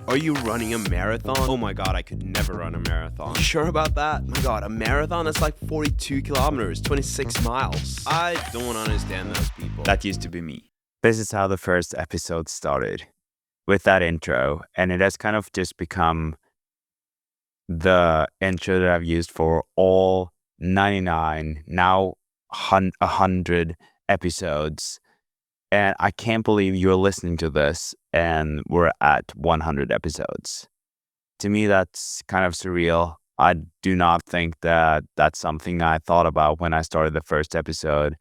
Are you running a marathon? Oh my god, I could never run a marathon. You sure about that? My god, a marathon is like 42 kilometers, 26 miles. I don't understand those people. That used to be me. This is how the first episode started, with that intro, and it has kind of just become the intro that I've used for all 99, now 100 episodes. And I can't believe you're listening to this and we're at 100 episodes. To me, that's kind of surreal. I do not think that that's something I thought about when I started the first episode.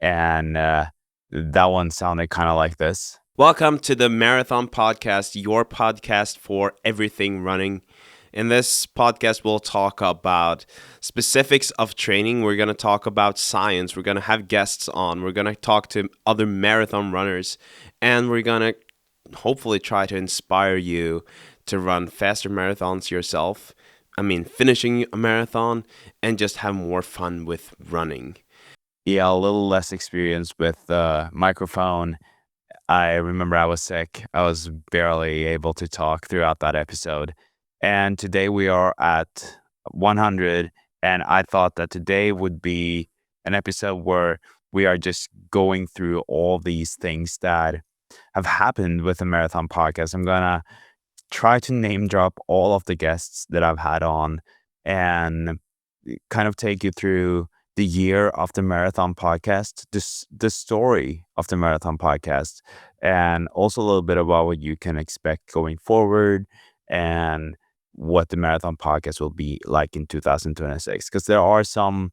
And that one sounded kind of like this. Welcome to the Marathon Podcast, your podcast for everything running. In this podcast, we'll talk about specifics of training. We're going to talk about science. We're going to have guests on. We're going to talk to other marathon runners. And we're going to hopefully try to inspire you to run faster marathons yourself. Finishing a marathon and just have more fun with running. Yeah, a little less experience with the microphone. I remember I was sick. I was barely able to talk throughout that episode. And today we are at 100. And I thought that today would be an episode where we are just going through all these things that have happened with the Marathon Podcast. I'm going to try to name drop all of the guests that I've had on and kind of take you through the year of the Marathon Podcast, the story of the Marathon Podcast, and also a little bit about what you can expect going forward and what the Marathon Podcast will be like in 2026. Because there are some,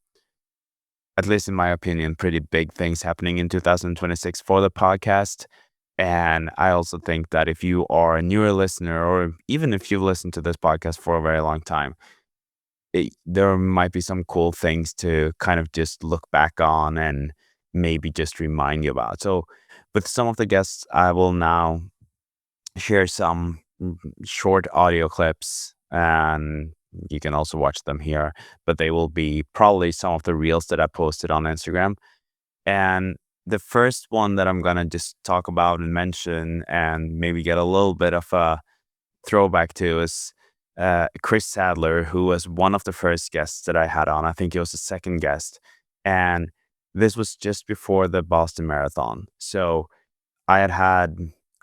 at least in my opinion, pretty big things happening in 2026 for the podcast. And I also think that if you are a newer listener, or even if you've listened to this podcast for a very long time, there might be some cool things to kind of just look back on and maybe just remind you about. So with some of the guests, I will now share some short audio clips, and you can also watch them here, but they will be probably some of the reels that I posted on Instagram. And the first one that I'm going to just talk about and mention and maybe get a little bit of a throwback to is Chris Sadler, who was one of the first guests that I had on. I think he was the second guest. And this was just before the Boston Marathon. So I had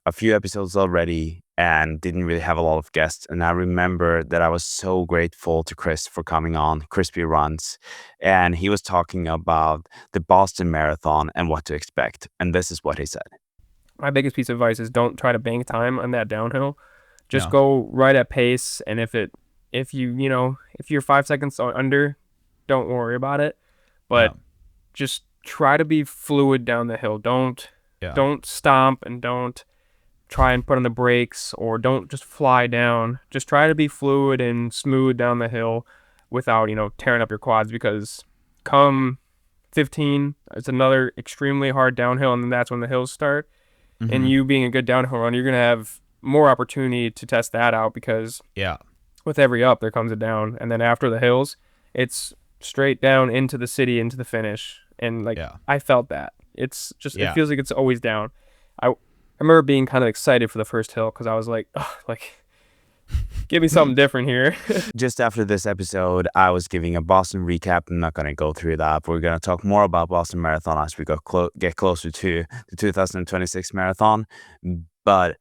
a few episodes already and didn't really have a lot of guests. And I remember that I was so grateful to Chris for coming on Crispy Runs. And he was talking about the Boston Marathon and what to expect. And this is what he said. My biggest piece of advice is don't try to bank time on that downhill. Just go right at pace. And if you're 5 seconds under, don't worry about it. But just try to be fluid down the hill. Don't stomp, and don't try and put on the brakes, or don't just fly down. Just try to be fluid and smooth down the hill without, tearing up your quads, because come 15, it's another extremely hard downhill, and then that's when the hills start. Mm-hmm. And you being a good downhill runner, you're going to have more opportunity to test that out, because with every up, there comes a down. And then after the hills, it's straight down into the city, into the finish. And I felt that. It's just, it feels like it's always down. I remember being kind of excited for the first hill, because I was like, give me something different here. Just after this episode, I was giving a Boston recap. I'm not going to go through that. We're going to talk more about Boston Marathon as we get closer to the 2026 marathon. But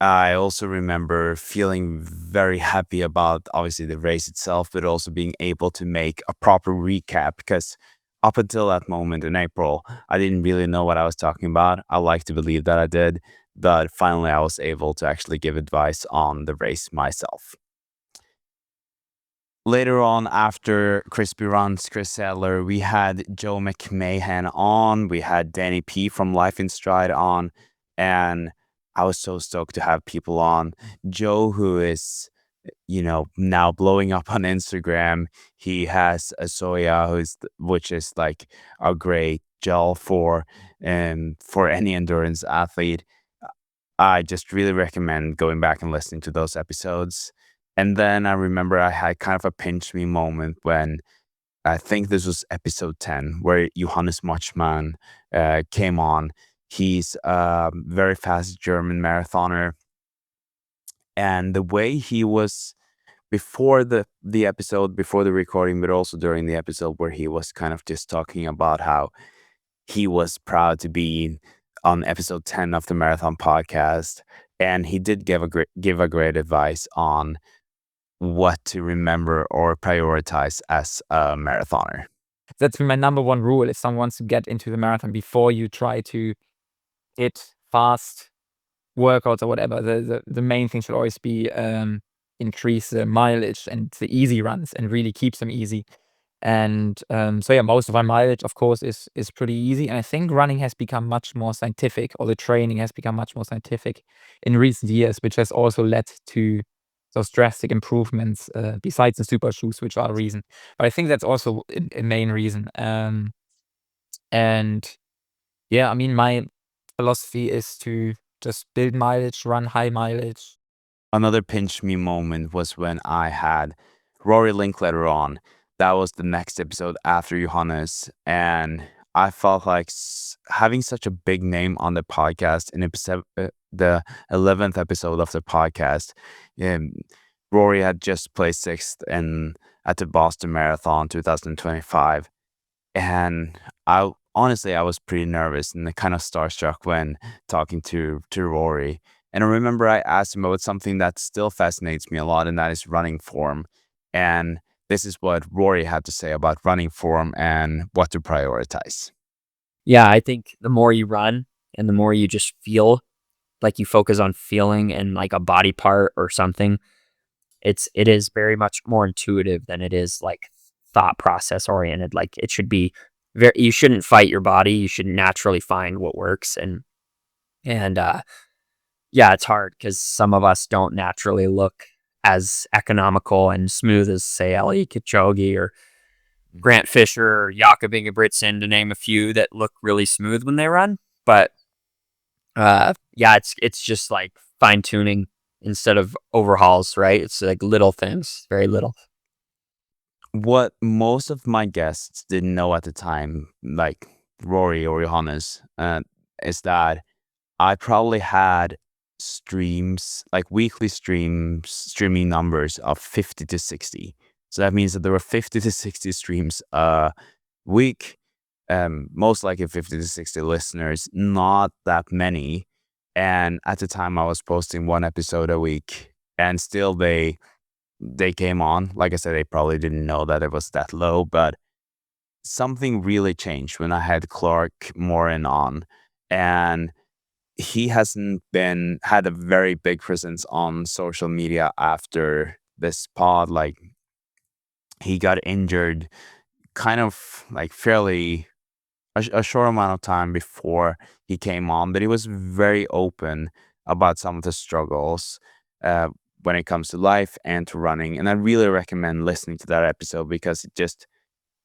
I also remember feeling very happy about, obviously, the race itself, but also being able to make a proper recap, because up until that moment in April, I didn't really know what I was talking about. I like to believe that I did, but finally I was able to actually give advice on the race myself. Later on, after Crispy Runs, Chris Sadler, we had Joe McMahon on. We had Danny P from Life in Stride on, and I was so stoked to have people on. Joe, who is now blowing up on Instagram. He has a soya, which is like a great gel for any endurance athlete. I just really recommend going back and listening to those episodes. And then I remember I had kind of a pinch me moment when I think this was episode 10, where Johannes Motschmann came on. He's a very fast German marathoner. And the way he was before the episode, before the recording, but also during the episode, where he was kind of just talking about how he was proud to be on episode 10 of the Marathon podcast, and he did give a great advice on what to remember or prioritize as a marathoner. That's my number one rule. If someone wants to get into the marathon, before you try to hit fast workouts or whatever, the main thing should always be increase the mileage and the easy runs and really keep them easy. And so yeah, most of my mileage, of course, is pretty easy. And I think running has become much more scientific, or the training has become much more scientific in recent years, which has also led to those drastic improvements, besides the super shoes, which are a reason. But I think that's also a main reason. And yeah, I mean, my philosophy is to just build mileage, run high mileage. Another pinch me moment was when I had Rory Linkletter on. That was the next episode after Johannes, and I felt like having such a big name on the podcast in the 11th episode of the podcast. Rory had just placed 6th at the Boston Marathon 2025, and I honestly I was pretty nervous and kind of starstruck when talking to Rory. And I remember I asked him about something that still fascinates me a lot, and that is running form. And this is what Rory had to say about running form and what to prioritize. Yeah, I think the more you run and the more you just feel, like you focus on feeling and like a body part or something, it is very much more intuitive than it is like thought process oriented. Like it should be you shouldn't fight your body. You should naturally find what works. And yeah, it's hard because some of us don't naturally look as economical and smooth as, say, Ellie Kipchoge or Grant Fisher or Jakob Ingebrigtsen, to name a few that look really smooth when they run. But yeah, it's just like fine tuning instead of overhauls, right? It's like little things, very little. What most of my guests didn't know at the time, like Rory or Johannes, is that I probably had streams, like weekly streaming numbers of 50 to 60. So that means that there were 50 to 60 streams a week, most likely 50 to 60 listeners, not that many. And at the time I was posting one episode a week, and still they came on. Like I said, they probably didn't know that it was that low, but something really changed when I had Clark Morin on. And he hasn't had a very big presence on social media after this pod. Like, he got injured kind of like fairly a short amount of time before he came on, but he was very open about some of the struggles when it comes to life and to running. And I really recommend listening to that episode, because it just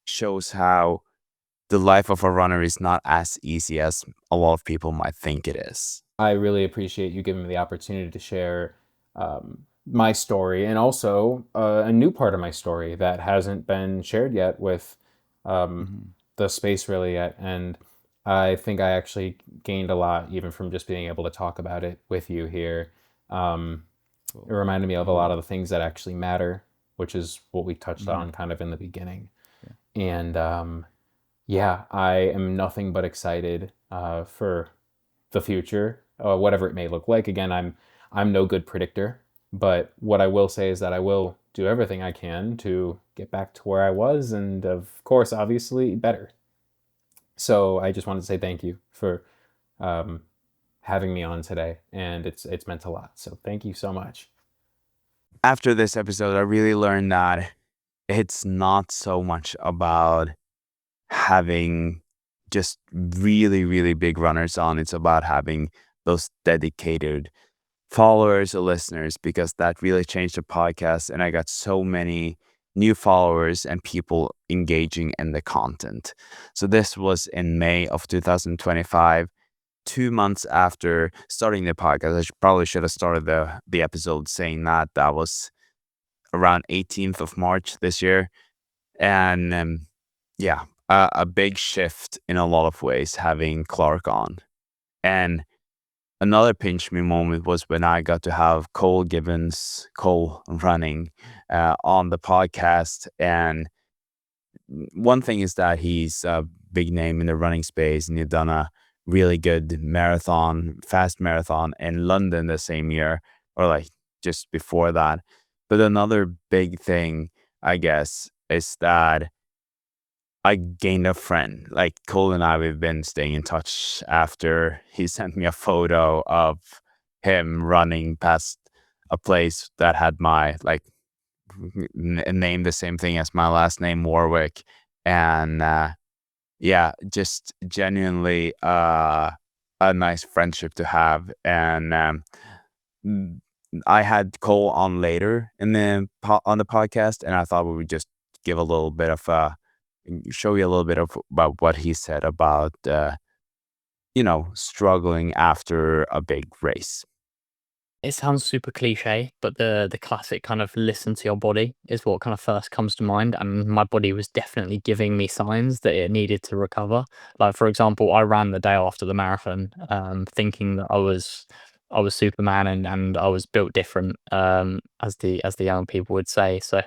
shows how the life of a runner is not as easy as a lot of people might think it is. I really appreciate you giving me the opportunity to share my story, and also a new part of my story that hasn't been shared yet with the space really yet. And I think I actually gained a lot even from just being able to talk about it with you here. It reminded me of a lot of the things that actually matter, which is what we touched on kind of in the beginning. And yeah, I am nothing but excited for the future, whatever it may look like. Again, I'm no good predictor, but what I will say is that I will do everything I can to get back to where I was, and of course, obviously, better. So I just wanted to say thank you for having me on today, and it's meant a lot. So thank you so much. After this episode, I really learned that it's not so much about having just really, really big runners on. It's about having those dedicated followers or listeners, because that really changed the podcast. And I got so many new followers and people engaging in the content. So this was in May of 2025, 2 months after starting the podcast. I probably should have started the episode saying that was around 18th of March this year. And yeah, a big shift in a lot of ways having Clark on. And another pinch me moment was when I got to have Cole running on the podcast. And one thing is that he's a big name in the running space, and he'd done a really good fast marathon in London the same year, or like just before that. But another big thing, I guess, is that I gained a friend. Like Cole and I, we've been staying in touch after he sent me a photo of him running past a place that had my name the same thing as my last name, Warwick. And yeah, just genuinely a nice friendship to have. And I had Cole on later on the podcast, and I thought we would just give a little bit of show you a little bit about what he said about struggling after a big race. It sounds super cliche, but the classic kind of listen to your body is what kind of first comes to mind. And my body was definitely giving me signs that it needed to recover. Like, for example, I ran the day after the marathon, thinking that I was Superman and I was built different, as the young people would say. So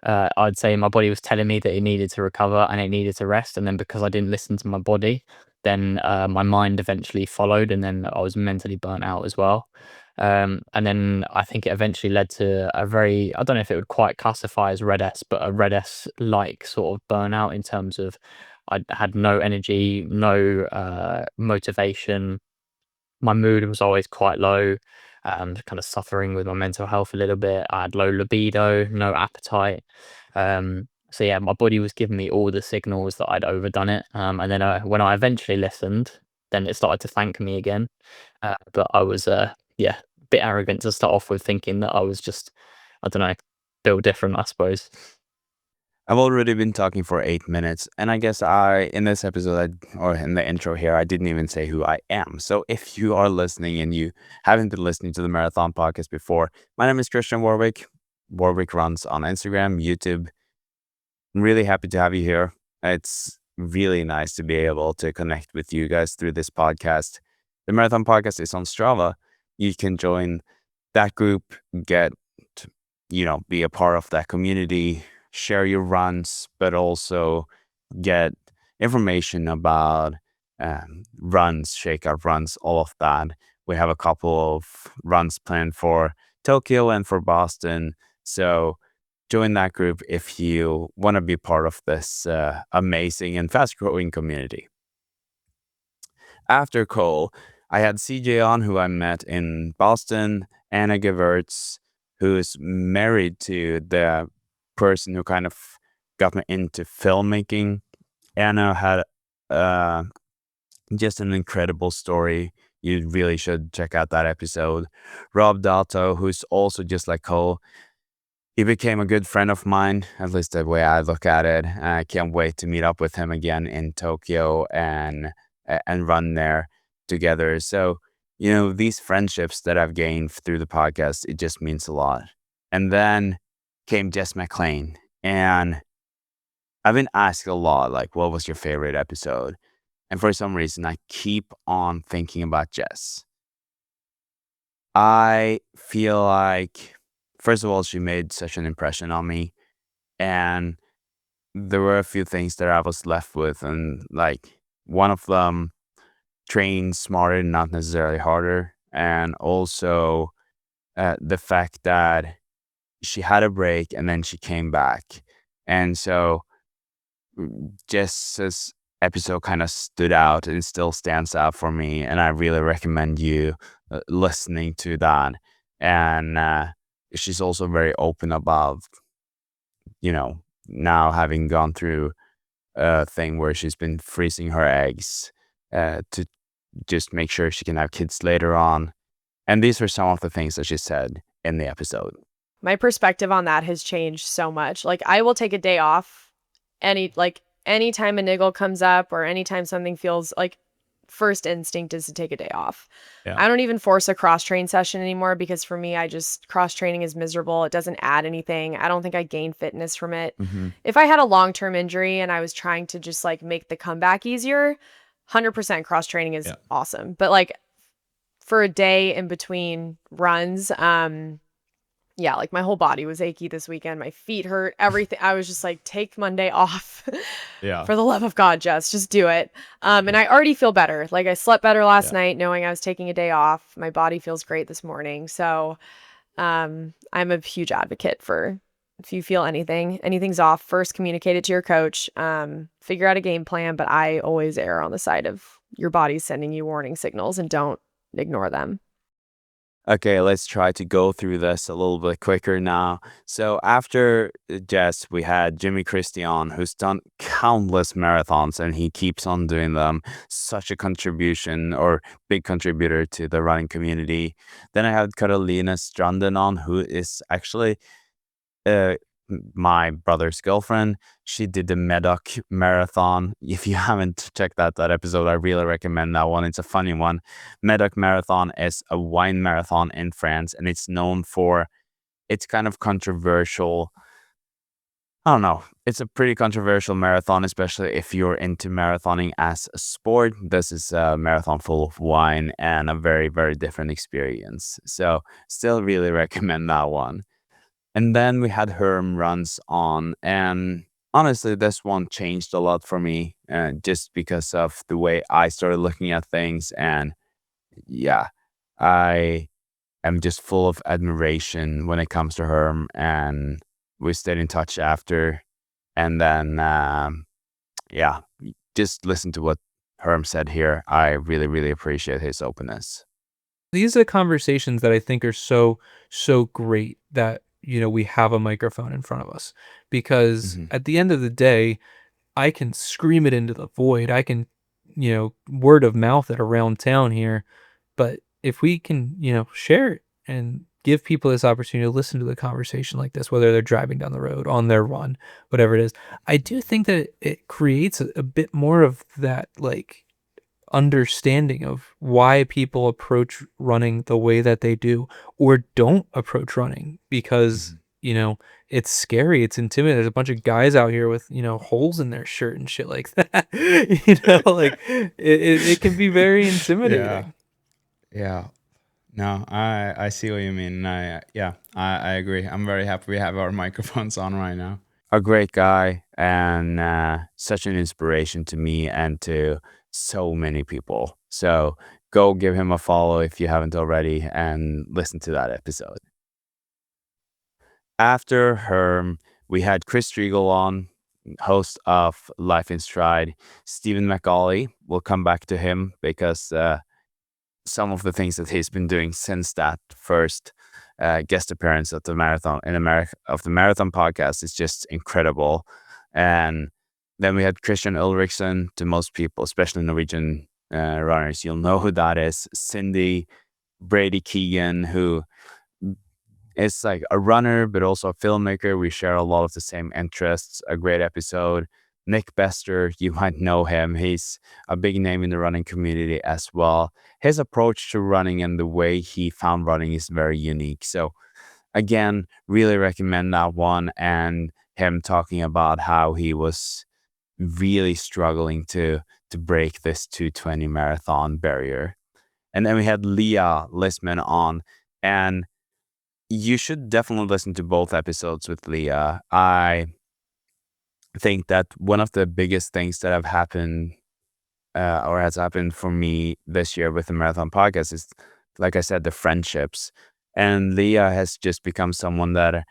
I'd say my body was telling me that it needed to recover and it needed to rest. And then because I didn't listen to my body, then my mind eventually followed, and then I was mentally burnt out as well. And then I think it eventually led to a very, I don't know if it would quite classify as Red S, but a Red S like sort of burnout, in terms of I had no energy, no motivation. My mood was always quite low, kind of suffering with my mental health a little bit. I had low libido, no appetite. So yeah, my body was giving me all the signals that I'd overdone it. And then when I eventually listened, then it started to thank me again. But I was, yeah, a bit arrogant to start off with, thinking that I was just, I don't know, built different, I suppose. I've already been talking for 8 minutes, and I guess in this episode, or in the intro here, I didn't even say who I am. So if you are listening and you haven't been listening to the Marathon Podcast before, my name is Christian Warwick. Warwick runs on Instagram, YouTube. I'm really happy to have you here. It's really nice to be able to connect with you guys through this podcast. The Marathon Podcast is on Strava. You can join that group, be a part of that community, share your runs, but also get information about runs, shakeout runs, all of that. We have a couple of runs planned for Tokyo and for Boston. So join that group if you want to be part of this amazing and fast-growing community. After Cole, I had CJ on, who I met in Boston, Anna Gewertz, who's married to the person who kind of got me into filmmaking. Anna had just an incredible story. You really should check out that episode. Rob Dalto, who's also just like Cole, he became a good friend of mine, at least the way I look at it. I can't wait to meet up with him again in Tokyo and run there together. So, these friendships that I've gained through the podcast, it just means a lot. And then came Jess McLean, and I've been asked a lot, like, what was your favorite episode? And for some reason, I keep on thinking about Jess. I feel like, first of all, she made such an impression on me, and there were a few things that I was left with, and like one of them, train smarter, not necessarily harder, and also the fact that she had a break and then she came back. And so Jess's episode kind of stood out and still stands out for me, and I really recommend you listening to that. And she's also very open about, now having gone through a thing where she's been freezing her eggs to just make sure she can have kids later on. And these are some of the things that she said in the episode. My perspective on that has changed so much. Like, I will take a day off anytime a niggle comes up or anytime something feels like, first instinct is to take a day off. Yeah. I don't even force a cross train session anymore, because for me, cross training is miserable. It doesn't add anything. I don't think I gain fitness from it. Mm-hmm. If I had a long-term injury and I was trying to just like make the comeback easier, 100% cross training is awesome. But like for a day in between runs. Yeah, like my whole body was achy this weekend. My feet hurt, everything. I was just like, take Monday off. Yeah. For the love of God, Jess, just do it. And I already feel better. Like I slept better last night knowing I was taking a day off. My body feels great this morning. So I'm a huge advocate for, if you feel anything's off, first communicate it to your coach, figure out a game plan. But I always err on the side of your body's sending you warning signals and don't ignore them. Okay, let's try to go through this a little bit quicker now. So after Jess, we had Jimmy Christian, who's done countless marathons and he keeps on doing them. Such a contribution or big contributor to the running community. Then I had Carolina Stranden on, who is actually my brother's girlfriend. She did the Medoc marathon. If you haven't checked out that episode, I really recommend that one. It's a funny one. Medoc marathon is a wine marathon in France, and it's known for its kind of controversial. I don't know. It's a pretty controversial marathon, especially if you're into marathoning as a sport. This is a marathon full of wine and a very, very different experience. So still really recommend that one. And then we had Herm runs on, and honestly, this one changed a lot for me, just because of the way I started looking at things. And yeah, I am just full of admiration when it comes to Herm, and we stayed in touch after. And then, yeah, just listen to what Herm said here. I really, really appreciate his openness. These are conversations that I think are so great that we have a microphone in front of us, because at the end of the day, I can scream it into the void. I can, word of mouth it around town here. But if we can, share it and give people this opportunity to listen to the conversation like this, whether they're driving down the road, on their run, whatever it is, I do think that it creates a bit more of that, like, understanding of why people approach running the way that they do or don't approach running, because it's scary, it's intimidating. There's a bunch of guys out here with holes in their shirt and shit like that. Like it can be very intimidating. Yeah. No, I see what you mean. I agree. I'm very happy we have our microphones on right now. A great guy, and such an inspiration to me and to so many people. So go give him a follow if you haven't already, and listen to that episode. After Herm, we had Chris Striegel on, host of Life in Stride. Stephen McAuley, we'll come back to him because some of the things that he's been doing since that first guest appearance at the marathon of the marathon podcast is just incredible. And then we had Christian Ulrichsen. To most people, especially Norwegian runners, you'll know who that is. Cindy Brady Keegan, who is like a runner but also a filmmaker. We share a lot of the same interests. A great episode. Nick Bester, you might know him. He's a big name in the running community as well. His approach to running and the way he found running is very unique. So again, really recommend that one, and him talking about how he was really struggling to break this 2:20 marathon barrier. And then we had Leah Lisman on, and you should definitely listen to both episodes with Leah. I think that one of the biggest things that have happened or has happened for me this year with the Marathon Podcast is, like I said, the friendships. And Leah has just become someone that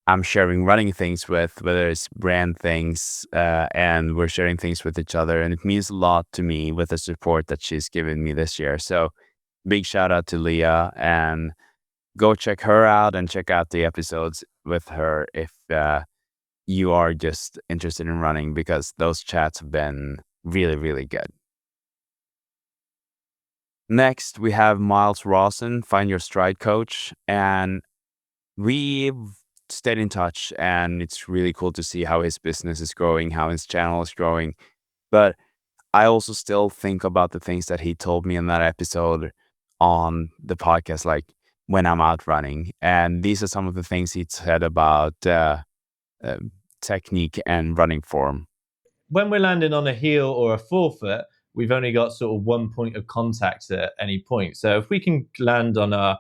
I'm sharing running things with, whether it's brand things, and we're sharing things with each other. And it means a lot to me with the support that she's given me this year. So big shout out to Leah, and go check her out and check out the episodes with her if you are just interested in running, because those chats have been really, really good. Next, we have Miles Rawson, Find Your Stride coach, and we've stayed in touch, and it's really cool to see how his business is growing, how his channel is growing. But I also still think about the things that he told me in that episode on the podcast, like when I'm out running. And these are some of the things he said about technique and running form. When we're landing on a heel or a forefoot, we've only got sort of one point of contact at any point. So if we can land on our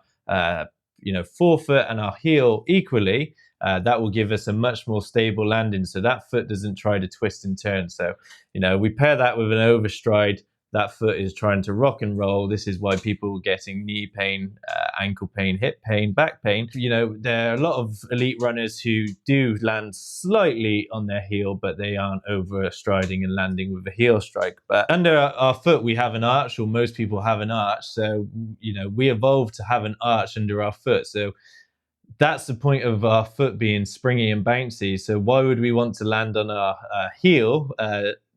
forefoot and our heel equally, that will give us a much more stable landing, so that foot doesn't try to twist and turn. So we pair that with an overstride. That foot is trying to rock and roll. This is why people are getting knee pain, ankle pain, hip pain, back pain. There are a lot of elite runners who do land slightly on their heel, but they aren't overstriding and landing with a heel strike. But under our foot, we have an arch, or most people have an arch. So, we evolved to have an arch under our foot. So that's the point of our foot being springy and bouncy. So why would we want to land on our heel?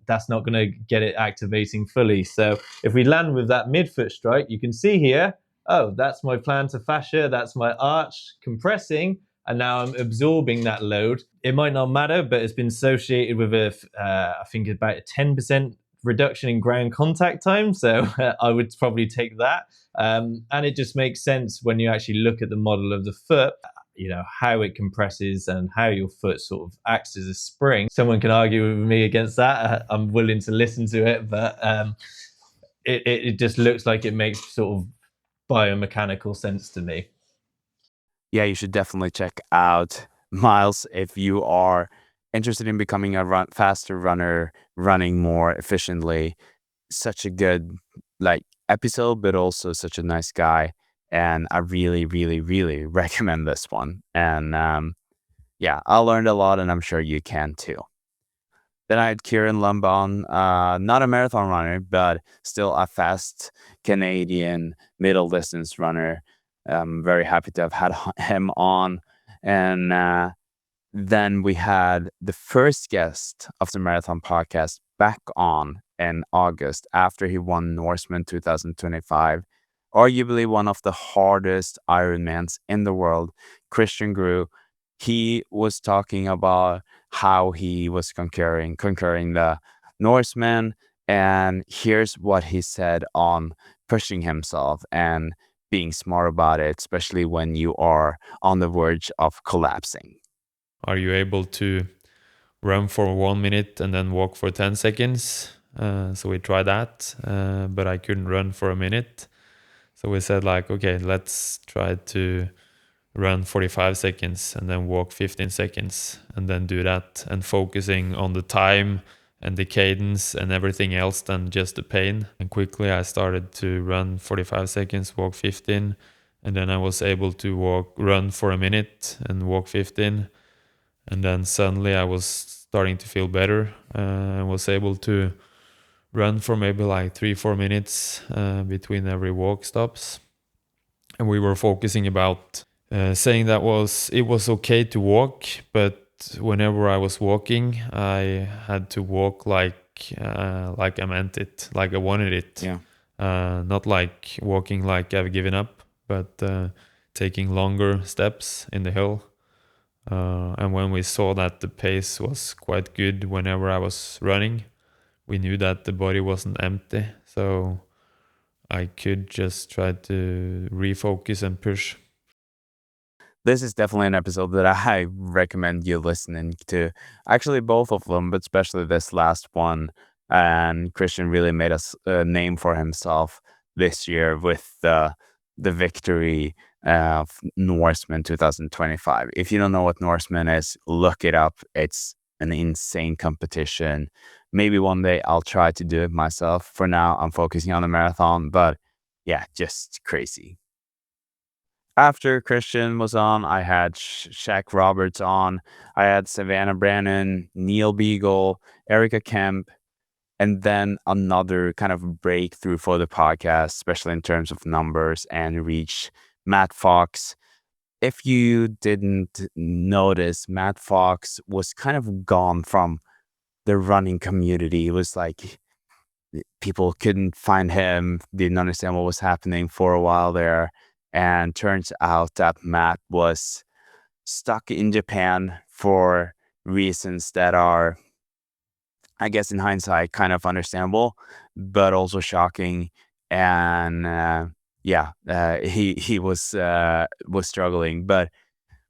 That's not going to get it activating fully. So if we land with that midfoot strike, you can see here, oh, that's my plantar fascia, that's my arch compressing, and now I'm absorbing that load. It might not matter, but it's been associated with I think about a 10% reduction in ground contact time. So I would probably take that. And it just makes sense when you actually look at the model of the foot, how it compresses and how your foot sort of acts as a spring. Someone can argue with me against that. I'm willing to listen to it, but it just looks like it makes sort of biomechanical sense to me. Yeah, you should definitely check out Miles if you are interested in becoming a faster runner, running more efficiently. Such a good episode, but also such a nice guy. And I really, really, really recommend this one. And I learned a lot, and I'm sure you can too. Then I had Kieran Lumbon, not a marathon runner, but still a fast Canadian middle distance runner. I'm very happy to have had him on. And then we had the first guest of the Marathon Podcast back on in August after he won Norseman 2025. Arguably one of the hardest Ironmans in the world, Christian Grew. He was talking about how he was conquering the Norseman, and here's what he said on pushing himself and being smart about it, especially when you are on the verge of collapsing. Are you able to run for 1 minute and then walk for 10 seconds? So we tried that, but I couldn't run for a minute. So we said okay, let's try to run 45 seconds and then walk 15 seconds and then do that, and focusing on the time and the cadence and everything else than just the pain. And quickly I started to run 45 seconds, walk 15, and then I was able to run for a minute and walk 15. And then suddenly I was starting to feel better. I was able to run for maybe 3-4 minutes between every walk stops. And we were focusing about saying that it was okay to walk, but whenever I was walking, I had to walk like I meant it, like I wanted it. Yeah. Not walking like I've given up, but taking longer steps in the hill. And when we saw that the pace was quite good whenever I was running, we knew that the body wasn't empty. So I could just try to refocus and push. This is definitely an episode that I recommend you listening to. Actually, both of them, but especially this last one. And Christian really made a name for himself this year with the victory of Norseman 2025. If you don't know what Norseman is, look it up. It's an insane competition. Maybe one day I'll try to do it myself. For now, I'm focusing on the marathon, but yeah, just crazy. After Christian was on, I had Shaq Roberts on. I had Savannah Brannon, Neil Beagle, Erica Kemp, and then another kind of breakthrough for the podcast, especially in terms of numbers and reach, Matt Fox. If you didn't notice, Matt Fox was kind of gone from the running community. It was people couldn't find him, didn't understand what was happening for a while there. And turns out that Matt was stuck in Japan for reasons that are, I guess in hindsight, kind of understandable, but also shocking. And he was struggling. But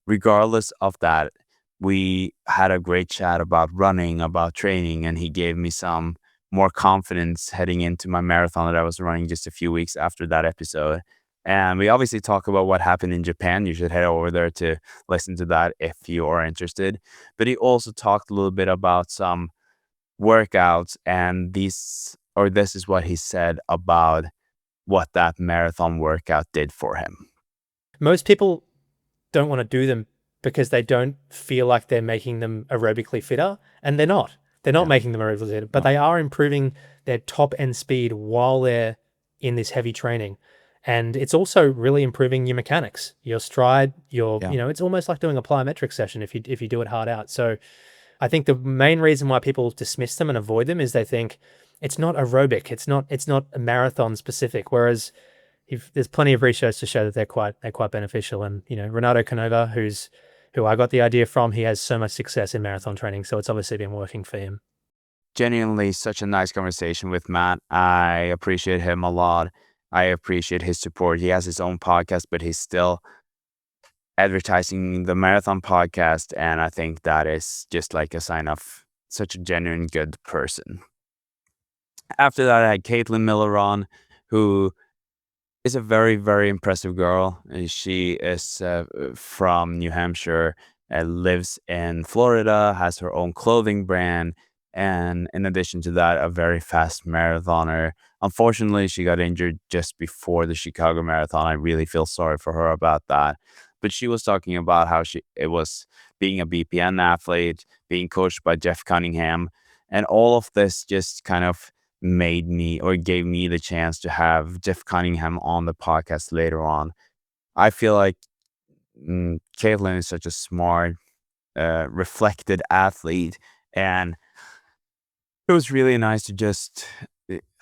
regardless of that, we had a great chat about running, about training, and he gave me some more confidence heading into my marathon that I was running just a few weeks after that episode. And we obviously talk about what happened in Japan. You should head over there to listen to that if you are interested. But he also talked a little bit about some workouts, and this is what he said about what that marathon workout did for him. Most people don't want to do them because they don't feel like they're making them aerobically fitter, and they're not. They're not making them aerobically fitter, but they are improving their top end speed while they're in this heavy training. And it's also really improving your mechanics, your stride, it's almost like doing a plyometric session if you do it hard out. So I think the main reason why people dismiss them and avoid them is they think it's not aerobic, it's not marathon specific. Whereas there's plenty of research to show that they're quite beneficial. And Renato Canova, who I got the idea from, he has so much success in marathon training, so it's obviously been working for him. Genuinely, such a nice conversation with Matt. I appreciate him a lot. I appreciate his support. He has his own podcast, but he's still advertising the marathon podcast, and I think that is just like a sign of such a genuine good person. After that, I had Caitlin Miller on, who is a very, very impressive girl. She is from New Hampshire, lives in Florida, has her own clothing brand, and in addition to that, a very fast marathoner. Unfortunately, she got injured just before the Chicago Marathon. I really feel sorry for her about that. But she was talking about how it was being a BPN athlete, being coached by Jeff Cunningham, and all of this just kind of made me, or gave me, the chance to have Jeff Cunningham on the podcast later on. I feel like Caitlin is such a smart, reflected athlete, and it was really nice to just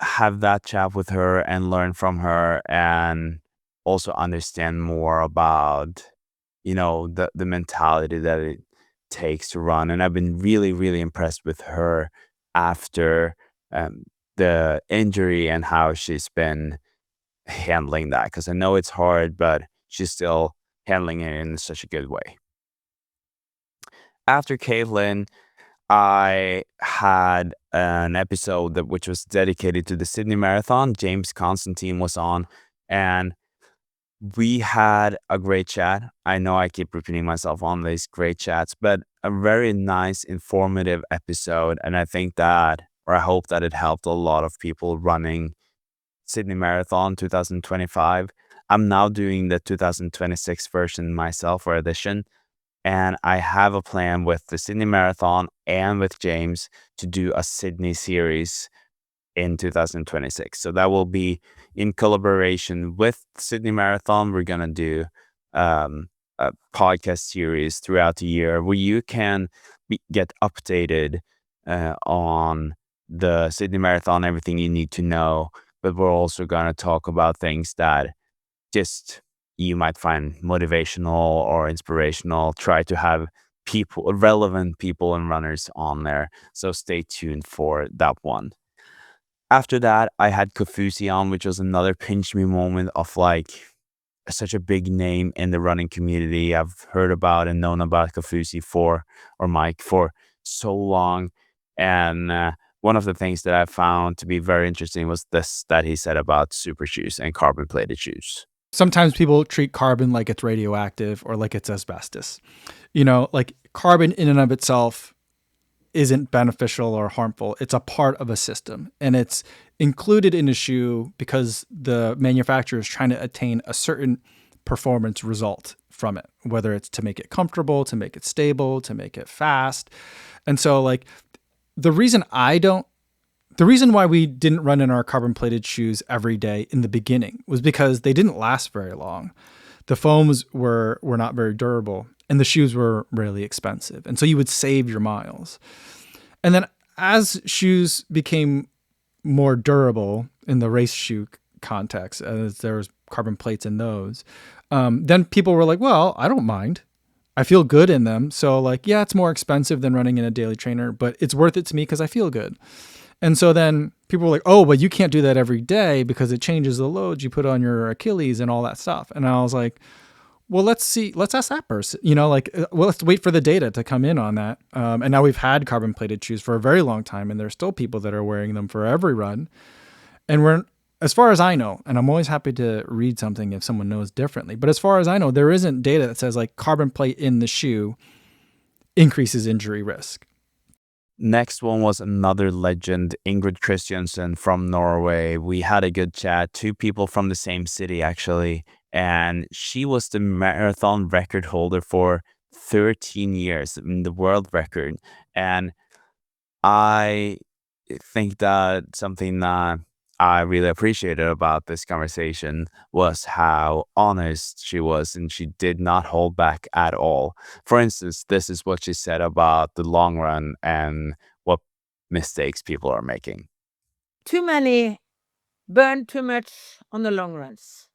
have that chat with her and learn from her, and also understand more about, the mentality that it takes to run. And I've been really, really impressed with her after the injury and how she's been handling that, because I know it's hard, but she's still handling it in such a good way. After Caitlin, I had an episode which was dedicated to the Sydney Marathon. James Constantine was on, and we had a great chat. I know I keep repeating myself on these great chats, but a very nice, informative episode. And I think that, or I hope that it helped a lot of people running Sydney Marathon 2025. I'm now doing the 2026 version myself, or edition. And I have a plan with the Sydney Marathon and with James to do a Sydney series in 2026. So that will be in collaboration with Sydney Marathon. We're going to do a podcast series throughout the year where you can get updated on the Sydney Marathon, everything you need to know. But we're also going to talk about things that just you might find motivational or inspirational. Try to have relevant people and runners on there. So stay tuned for that one. After that, I had Kofusi on, which was another pinch me moment of like such a big name in the running community. I've heard about and known about Kofusi Mike for so long. And one of the things that I found to be very interesting was this that he said about super shoes and carbon plated shoes. Sometimes people treat carbon like it's radioactive or like it's asbestos. Like carbon in and of itself isn't beneficial or harmful. It's a part of a system, and it's included in a shoe because the manufacturer is trying to attain a certain performance result from it, whether it's to make it comfortable, to make it stable, to make it fast. And so like the reason why we didn't run in our carbon plated shoes every day in the beginning was because they didn't last very long. The foams were not very durable, and the shoes were really expensive. And so you would save your miles. And then as shoes became more durable in the race shoe context, as there was carbon plates in those, then people were like, well, I don't mind. I feel good in them. So like, yeah, it's more expensive than running in a daily trainer, but it's worth it to me because I feel good. And so then people were like, oh, but you can't do that every day because it changes the loads you put on your Achilles and all that stuff. And I was like, well, let's ask that person, well, let's wait for the data to come in on that. And now we've had carbon plated shoes for a very long time, and there's still people that are wearing them for every run. And as far as I know, and I'm always happy to read something if someone knows differently, but as far as I know, there isn't data that says like carbon plate in the shoe increases injury risk. Next one was another legend, Ingrid Christiansen from Norway. We had a good chat, 2 people from the same city actually, and she was the marathon record holder for 13 years, the world record. And I think that something that I really appreciated about this conversation was how honest she was, and she did not hold back at all. For instance, this is what she said about the long run and what mistakes people are making. Too many burn too much on the long runs.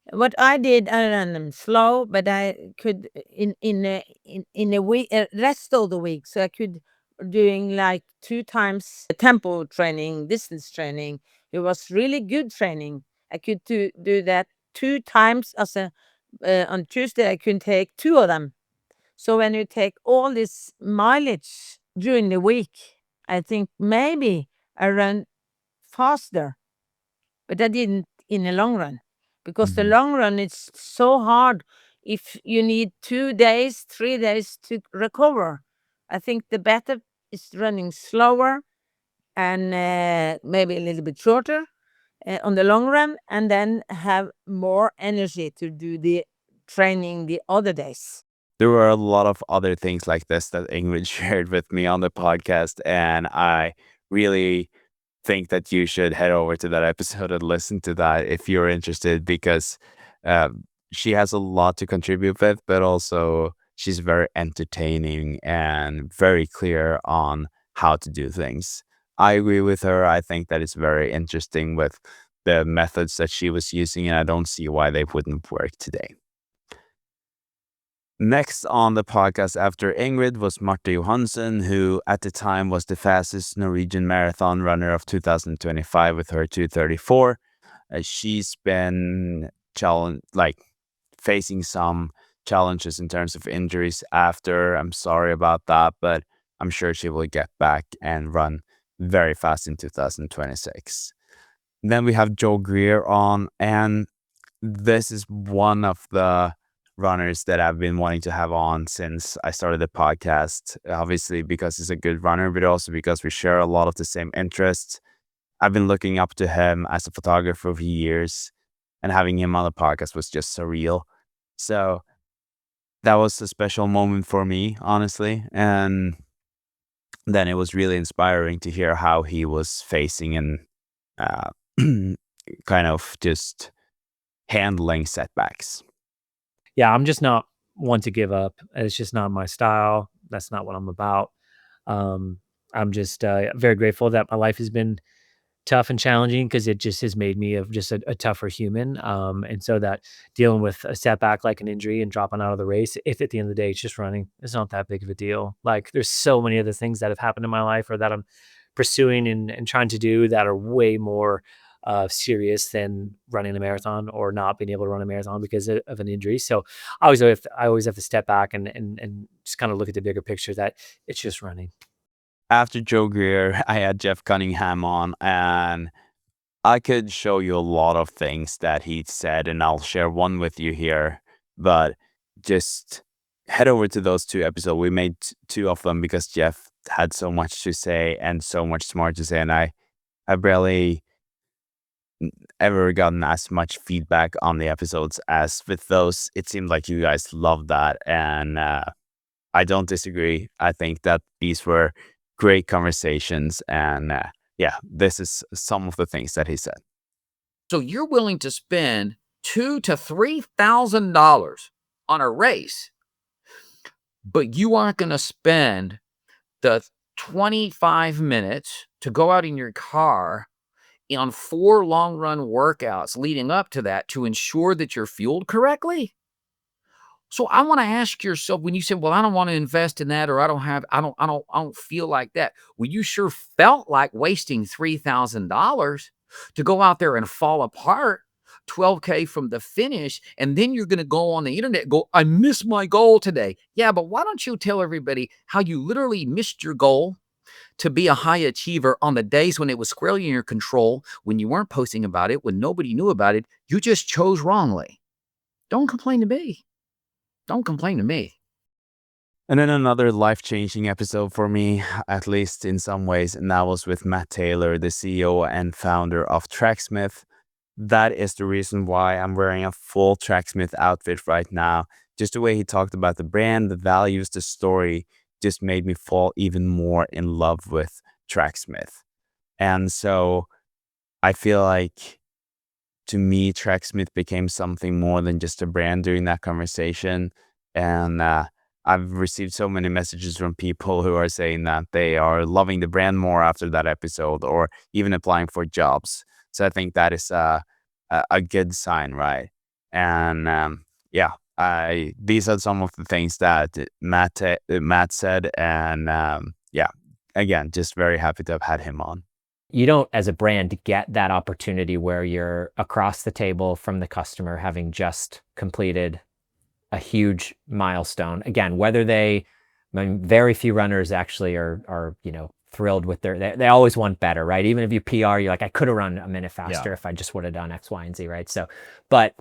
What I did, I ran them slow, but I could in a week, rest of the week, so I could doing like 2 times tempo training, distance training. It was really good training. I could do that 2 times as on Tuesday. I could take 2 of them. So when you take all this mileage during the week, I think maybe I run faster, but I didn't in the long run, because the long run is so hard if you need 2 days, 3 days to recover. I think the better is running slower and maybe a little bit shorter on the long run, and then have more energy to do the training the other days. There were a lot of other things like this that Ingrid shared with me on the podcast, and I really think that you should head over to that episode and listen to that if you're interested, because she has a lot to contribute with, but also she's very entertaining and very clear on how to do things. I agree with her. I think that it's very interesting with the methods that she was using, and I don't see why they wouldn't work today. Next on the podcast after Ingrid was Marte Johansen, who at the time was the fastest Norwegian marathon runner of 2025 with her 2:34. She's been facing some challenges in terms of injuries after. I'm sorry about that, but I'm sure she will get back and run very fast in 2026. Then we have Joe Greer on, and this is one of the runners that I've been wanting to have on since I started the podcast, obviously because he's a good runner, but also because we share a lot of the same interests. I've been looking up to him as a photographer for years, and having him on the podcast was just surreal. So that was a special moment for me, honestly. And then it was really inspiring to hear how he was facing and kind of just handling setbacks. Yeah, I'm just not one to give up. It's just not my style. That's not what I'm about. I'm just very grateful that my life has been tough and challenging, because it just has made me just a tougher human. And so that dealing with a setback like an injury and dropping out of the race, if at the end of the day it's just running, it's not that big of a deal. Like, there's so many other things that have happened in my life or that I'm pursuing and trying to do that are way more serious than running a marathon or not being able to run a marathon because of an injury. So I always have to step back and just kind of look at the bigger picture, that it's just running. After Joe Greer, I had Jeff Cunningham on, and I could show you a lot of things that he said, and I'll share one with you here. But just head over to those 2 episodes. We made 2 of them because Jeff had so much to say and so much smart to say, and I barely ever gotten as much feedback on the episodes as with those. It seemed like you guys loved that, and I don't disagree. I think that these were great conversations, and yeah, this is some of the things that he said. So you're willing to spend $2,000 to $3,000 on a race, but you aren't going to spend the 25 minutes to go out in your car on 4 long run workouts leading up to that to ensure that you're fueled correctly. So I want to ask yourself, when you say, well, I don't want to invest in that, or I don't feel like that. Well, you sure felt like wasting $3,000 to go out there and fall apart 12K from the finish, and then you're going to go on the internet and go, I missed my goal today. Yeah, but why don't you tell everybody how you literally missed your goal to be a high achiever on the days when it was squarely in your control, when you weren't posting about it, when nobody knew about it, you just chose wrongly. Don't complain to me. Don't complain to me. And then another life-changing episode for me, at least in some ways, and that was with Matt Taylor, the CEO and founder of Tracksmith. That is the reason why I'm wearing a full Tracksmith outfit right now. Just the way he talked about the brand, the values, the story, just made me fall even more in love with Tracksmith. And so I feel like, to me, Tracksmith became something more than just a brand during that conversation. And I've received so many messages from people who are saying that they are loving the brand more after that episode, or even applying for jobs. So I think that is a good sign, right? And these are some of the things that Matt said, and again, just very happy to have had him on. You don't, as a brand, get that opportunity where you're across the table from the customer, having just completed a huge milestone. Again, very few runners actually are thrilled with they always want better, right? Even if you PR, you're like, I could have run a minute faster if I just would have done X, Y, and Z, right? So, but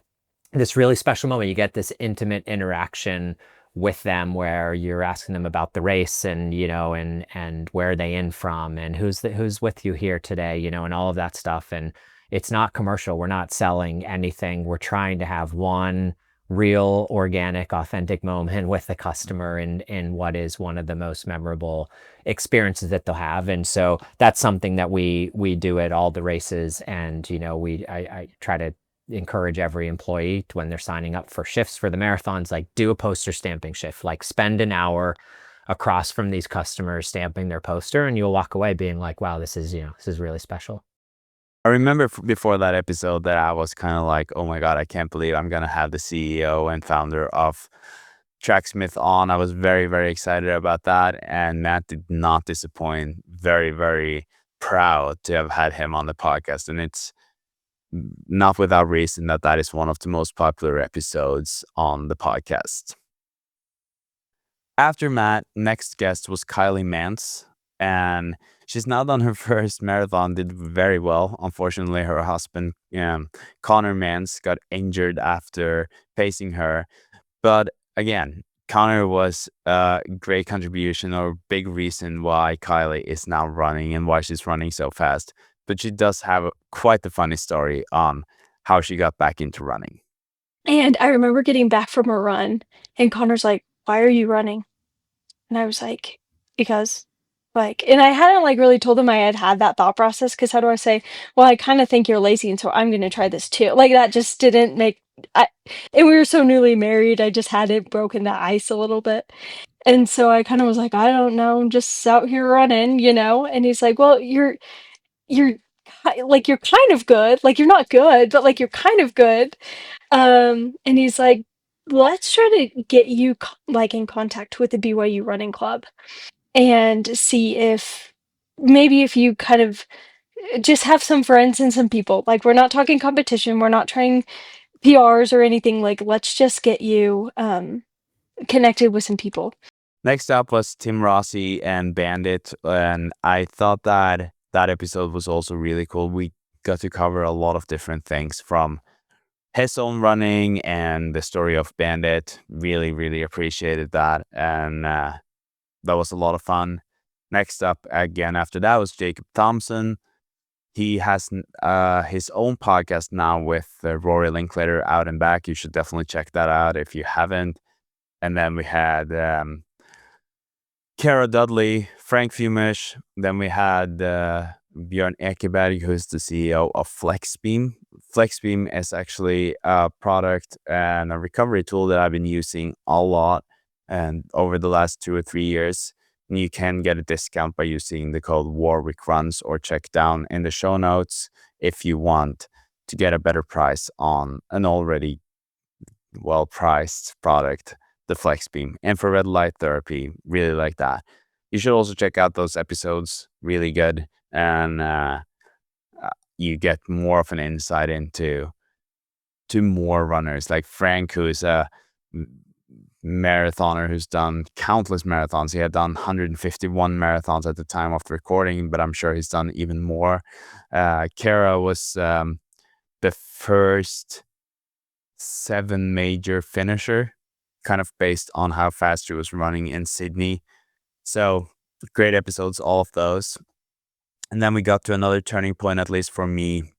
this really special moment, you get this intimate interaction with them where you're asking them about the race and, and where are they in from and who's with you here today, and all of that stuff. And it's not commercial. We're not selling anything. We're trying to have one real, organic, authentic moment with the customer in what is one of the most memorable experiences that they'll have. And so that's something that we do at all the races. And, I try to encourage every employee when they're signing up for shifts for the marathons, like, do a poster stamping shift, like spend an hour across from these customers stamping their poster, and you'll walk away being like, wow, this is really special. I remember before that episode that I was kind of like, oh my God, I can't believe I'm going to have the CEO and founder of Tracksmith on. I was very, very excited about that. And Matt did not disappoint. Very, very proud to have had him on the podcast. And it's not without reason that is one of the most popular episodes on the podcast. After Matt, next guest was Kylie Mance. And she's now done her first marathon, did very well. Unfortunately, her husband, Connor Mance, got injured after pacing her. But again, Connor was a great contribution, or big reason why Kylie is now running and why she's running so fast. But she does have quite the funny story on how she got back into running. And I remember getting back from a run, and Connor's like, why are you running? And I was like, because, and I hadn't really told him I had that thought process, because how do I say, well, I kind of think you're lazy, and so I'm going to try this too. That just didn't make, and we were so newly married, I just hadn't broken the ice a little bit. And so I kind of was like, I don't know, I'm just out here running, and he's like, well, you're kind of good, you're not good, but you're kind of good. And he's like, let's try to get you in contact with the BYU running club and see if you kind of just have some friends and some people. We're not talking competition, we're not trying PRs or anything. Let's just get you connected with some people. Next up was Tim Rossi and Bandit, and I thought that episode was also really cool. We got to cover a lot of different things, from his own running and the story of Bandit. Really, really appreciated that, and that was a lot of fun. Next up, again after that, was Jacob Thompson. He has his own podcast now with Rory Linklater, Out and Back. You should definitely check that out if you haven't. And then we had Kara Dudley, Frank Fumish. Then we had Björn Ekeberg, who's the CEO of FlexBeam. FlexBeam is actually a product and a recovery tool that I've been using a lot and over the last 2 or 3 years. And you can get a discount by using the code Warwick Runs, or check down in the show notes if you want to get a better price on an already well-priced product, the FlexBeam. Infrared light therapy, really like that. You should also check out those episodes, really good. And you get more of an insight into to more runners like Frank, who is a marathoner who's done countless marathons. He had done 151 marathons at the time of the recording, but I'm sure he's done even more. Kara was the first 7 major finisher, kind of based on how fast she was running in Sydney. So great episodes, all of those. And then we got to another turning point, at least for me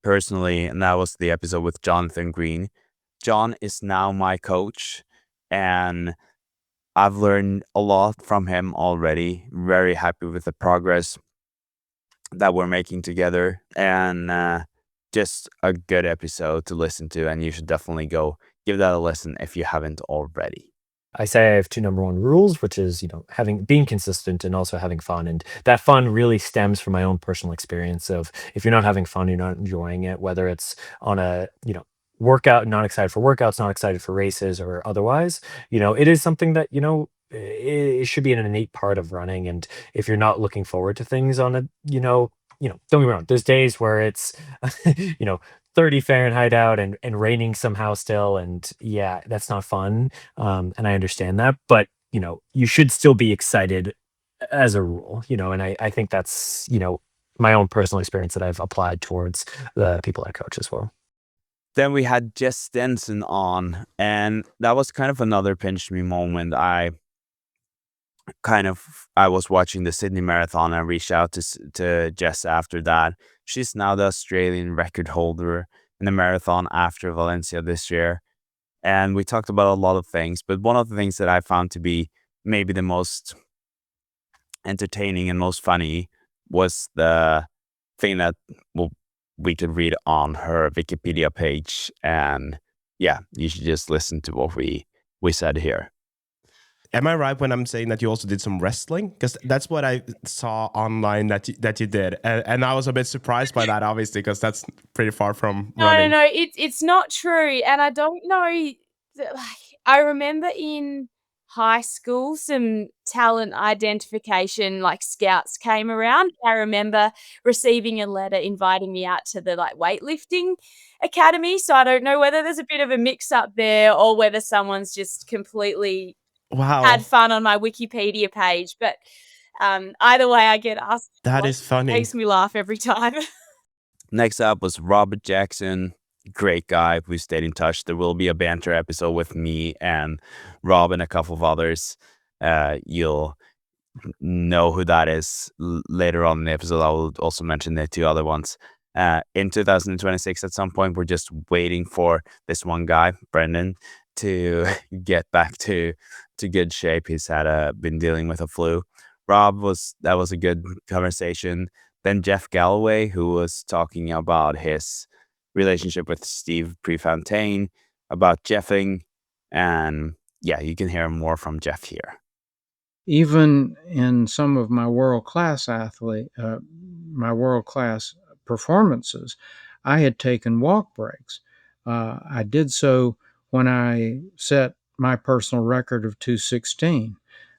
personally, and that was the episode with Jonathan Green. John is now my coach, and I've learned a lot from him already. Very happy with the progress that we're making together, and just a good episode to listen to, and you should definitely go give that a listen if you haven't already. I say I have 2 number 1 rules, which is, being consistent and also having fun. And that fun really stems from my own personal experience of, if you're not having fun, you're not enjoying it, whether it's on a, workout, not excited for workouts, not excited for races or otherwise, it is something that, it should be an innate part of running. And if you're not looking forward to things on a, don't get me wrong, there's days where it's, 30 Fahrenheit out and raining somehow still. And yeah, that's not fun. And I understand that, but you should still be excited as a rule, and I think that's, my own personal experience that I've applied towards the people I coach as well. Then we had Jess Stenson on, and that was kind of another pinch me moment. I was watching the Sydney Marathon and reached out to Jess after that. She's now the Australian record holder in the marathon after Valencia this year. And we talked about a lot of things, but one of the things that I found to be maybe the most entertaining and most funny was the thing that we could read on her Wikipedia page. And yeah, you should just listen to what we said here. Am I right when I'm saying that you also did some wrestling? Because that's what I saw online that you did, and I was a bit surprised by that, obviously, because that's pretty far from running. No, it's not true, and I don't know. I remember in high school, some talent identification scouts came around. I remember receiving a letter inviting me out to the weightlifting academy. So I don't know whether there's a bit of a mix up there or whether someone's just completely had fun on my Wikipedia page, but either way, I get asked. That is funny. Makes me laugh every time. Next up was Robert Jackson, great guy. We stayed in touch. There will be a banter episode with me and Rob and a couple of others. You'll know who that is later on in the episode. I will also mention the 2 other ones. In 2026, at some point, we're just waiting for this one guy, Brendan, to get back to good shape. He's been dealing with a flu. That was a good conversation. Then Jeff Galloway, who was talking about his relationship with Steve Prefontaine, about jeffing, and yeah, you can hear more from Jeff here. Even in some of my world-class performances, I had taken walk breaks. I did so when I set my personal record of 2:16.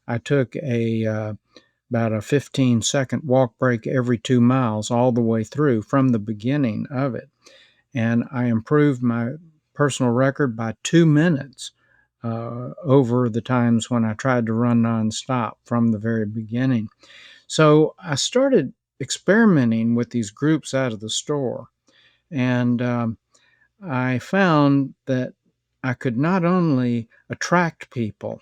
I took about a 15-second walk break every 2 miles all the way through from the beginning of it. And I improved my personal record by 2 minutes over the times when I tried to run nonstop from the very beginning. So I started experimenting with these groups out of the store. And I found that I could not only attract people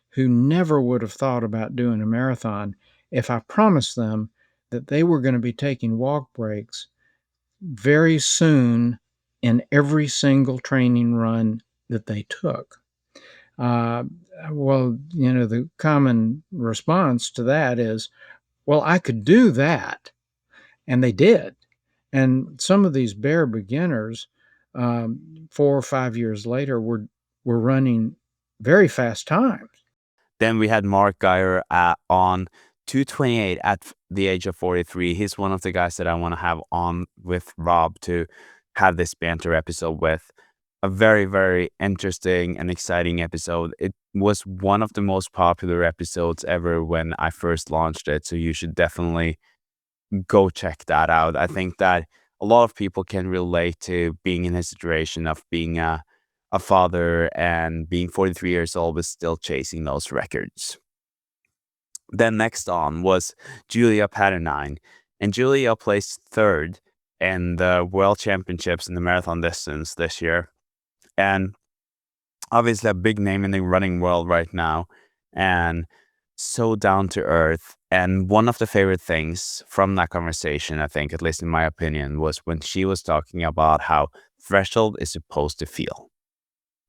who never would have thought about doing a marathon if I promised them that they were going to be taking walk breaks very soon in every single training run that they took. The common response to that is, well, I could do that. And they did. And some of these bare beginners, 4 or 5 years later, were running very fast times. Then we had Mark Geyer on 2:28 at the age of 43. He's one of the guys that I want to have on with Rob to have this banter episode with. A very, very interesting and exciting episode. It was one of the most popular episodes ever when I first launched it, so you should definitely go check that out. I think that a lot of people can relate to being in a situation of being a father and being 43 years old but still chasing those records. Then next on was Julia Patternine, and Julia placed third in the World Championships in the marathon distance this year, and obviously a big name in the running world right now, and so down to earth. And one of the favorite things from that conversation, I think, at least in my opinion, was when she was talking about how threshold is supposed to feel,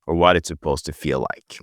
or what it's supposed to feel like.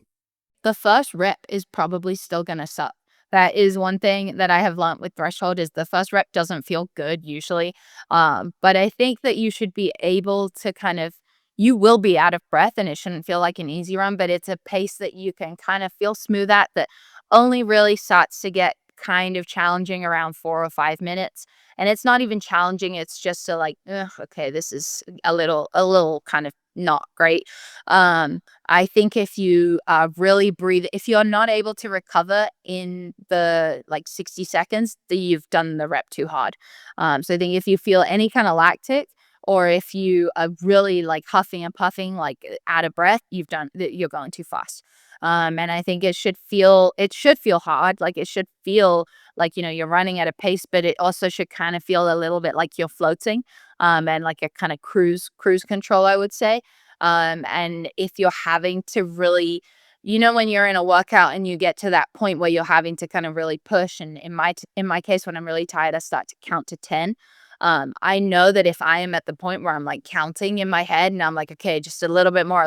The first rep is probably still going to suck. That is one thing that I have learned with threshold is the first rep doesn't feel good usually. But I think that you should be able to you will be out of breath and it shouldn't feel like an easy run, but it's a pace that you can kind of feel smooth at that only really starts to get kind of challenging around 4 or 5 minutes. And it's not even challenging. It's just okay, this is a little kind of not great. I think if you really breathe, if you're not able to recover in the 60 seconds, then you've done the rep too hard. So I think if you feel any kind of lactic, or if you are really huffing and puffing, out of breath, you're going too fast. And I think it should feel hard. It should feel like, you're running at a pace, but it also should kind of feel a little bit like you're floating, and like a kind of cruise control, I would say. And if you're having to really, when you're in a workout and you get to that point where you're having to kind of really push, and in my case, when I'm really tired, I start to count to 10. I know that if I am at the point where I'm counting in my head and I'm okay, just a little bit more,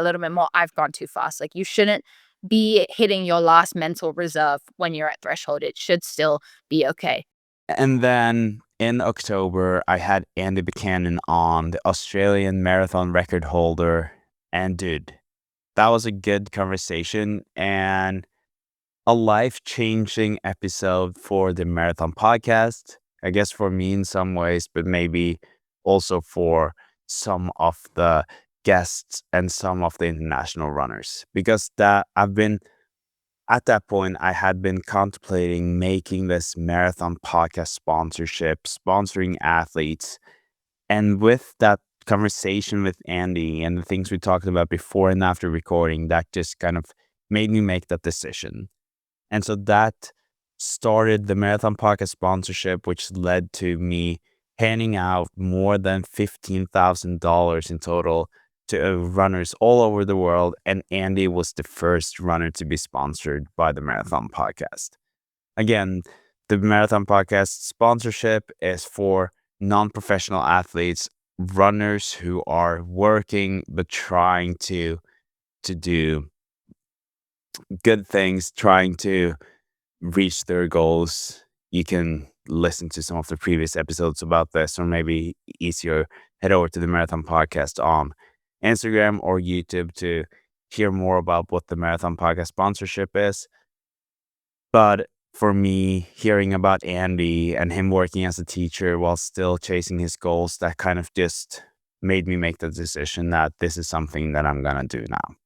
I've gone too fast. You shouldn't be hitting your last mental reserve when you're at threshold. It should still be okay. And then in October, I had Andy Buchanan on, the Australian marathon record holder. And dude, that was a good conversation and a life-changing episode for the Marathon Podcast. I guess for me in some ways, but maybe also for some of the guests and some of the international runners. Because at that point, I had been contemplating making this Marathon Podcast sponsorship, sponsoring athletes. And with that conversation with Andy and the things we talked about before and after recording, that just kind of made me make that decision. And so that started the Marathon Podcast sponsorship, which led to me handing out more than $15,000 in total to runners all over the world. And Andy was the first runner to be sponsored by the Marathon Podcast. Again, the Marathon Podcast sponsorship is for non-professional athletes, runners who are working but trying to do good things, trying to reach their goals. You can listen to some of the previous episodes about this, or maybe easier, head over to the Marathon Podcast on Instagram or YouTube to hear more about what the Marathon Podcast sponsorship is. But for me, hearing about Andy and him working as a teacher while still chasing his goals, that kind of just made me make the decision that this is something that I'm gonna do now.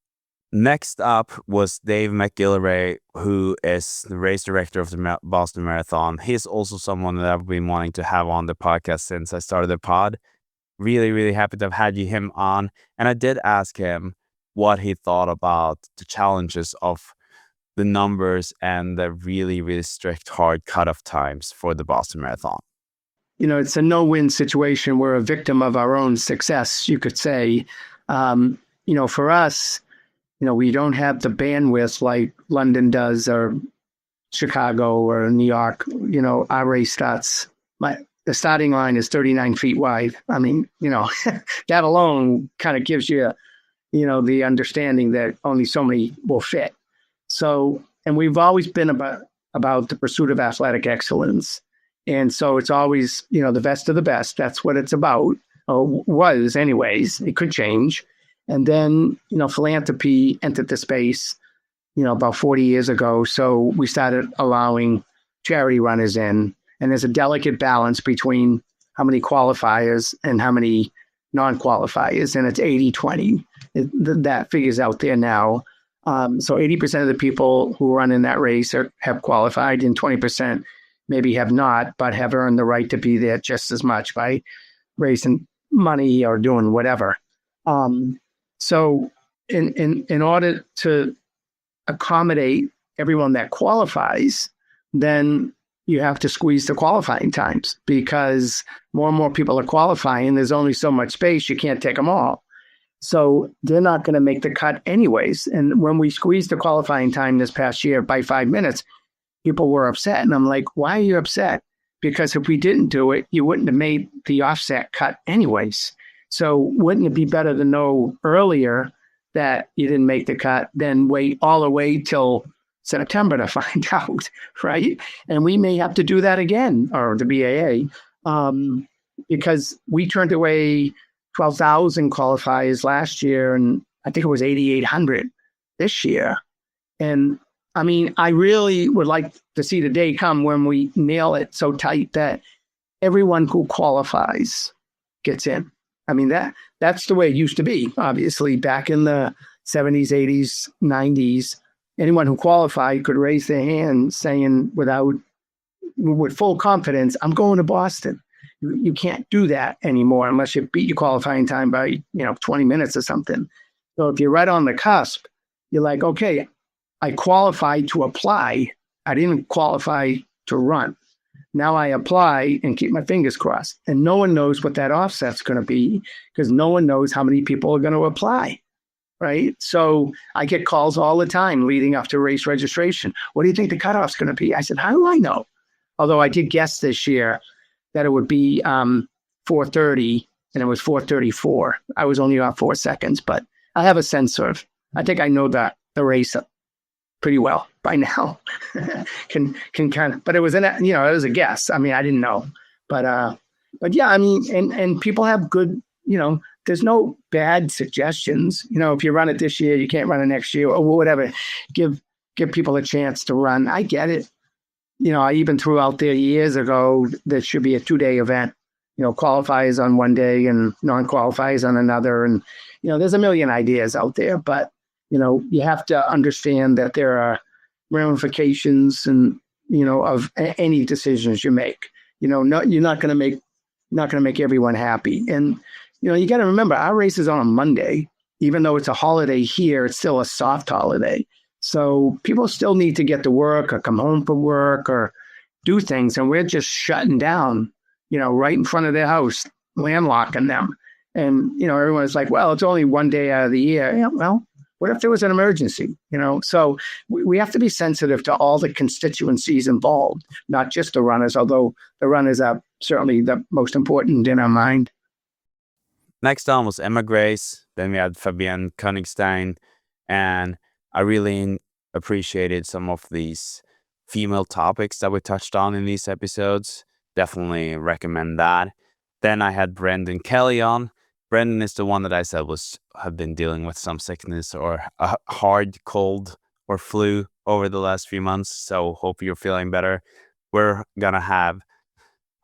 Next up was Dave McGillivray, who is the race director of the Boston Marathon. He's also someone that I've been wanting to have on the podcast since I started the pod. Really, really happy to have had him on. And I did ask him what he thought about the challenges of the numbers and the really, really strict, hard cutoff times for the Boston Marathon. It's a no-win situation. We're a victim of our own success, you could say. For us, we don't have the bandwidth like London does, or Chicago or New York. Our race starts, the starting line is 39 feet wide. I mean, that alone kind of gives you, the understanding that only so many will fit. So, and we've always been about the pursuit of athletic excellence. And so it's always, the best of the best. That's what it's about, or was anyways. It could change. And then, philanthropy entered the space, about 40 years ago. So we started allowing charity runners in. And there's a delicate balance between how many qualifiers and how many non-qualifiers. And it's 80-20. That figure's out there now. So 80% of the people who run in that race have qualified, and 20% maybe have not, but have earned the right to be there just as much by race and money or doing whatever. So in order to accommodate everyone that qualifies, then you have to squeeze the qualifying times, because more and more people are qualifying. There's only so much space. You can't take them all. So they're not going to make the cut anyways. And when we squeezed the qualifying time this past year by 5 minutes, people were upset. And I'm like, why are you upset? Because if we didn't do it, you wouldn't have made the offset cut anyways. So wouldn't it be better to know earlier that you didn't make the cut than wait all the way till September to find out, right? And we may have to do that again, or the BAA, because we turned away 12,000 qualifiers last year, and I think it was 8,800 this year. And I mean, I really would like to see the day come when we nail it so tight that everyone who qualifies gets in. I mean, that's the way it used to be, obviously, back in the 70s, 80s, 90s. Anyone who qualified could raise their hand saying with full confidence, I'm going to Boston. You can't do that anymore unless you beat your qualifying time by 20 minutes or something. So if you're right on the cusp, you're like, okay, I qualified to apply. I didn't qualify to run. Now I apply and keep my fingers crossed. And no one knows what that offset's going to be, because no one knows how many people are going to apply, right? So I get calls all the time leading up to race registration. What do you think the cutoff's going to be? I said, how do I know? Although I did guess this year that it would be 4:30, and it was 4:34. I was only off 4 seconds, but I have a sense of, I think I know the race pretty well by now. can kind of, but it was it was a guess. I mean, I didn't know, but yeah, I mean, and people have good, there's no bad suggestions. If you run it this year, you can't run it next year or whatever. Give people a chance to run. I get it. I even threw out there years ago that should be a 2-day event. Qualifiers on one day and non-qualifiers on another. And, there's a million ideas out there, but, you have to understand that there are ramifications and, of any decisions you make. You're not going to make everyone happy. And, you got to remember, our race is on a Monday. Even though it's a holiday here, it's still a soft holiday. So people still need to get to work or come home from work or do things. And we're just shutting down, right in front of their house, landlocking them. And, everyone's like, well, it's only one day out of the year. Yeah, well, what if there was an emergency? So we have to be sensitive to all the constituencies involved, not just the runners, although the runners are certainly the most important in our mind. Next on was Emma Grace. Then we had Fabienne Koenigstein. And I really appreciated some of these female topics that we touched on in these episodes. Definitely recommend that. Then I had Brendan Kelly on. Brendan is the one that I said have been dealing with some sickness or a hard cold or flu over the last few months. So hope you're feeling better. We're going to have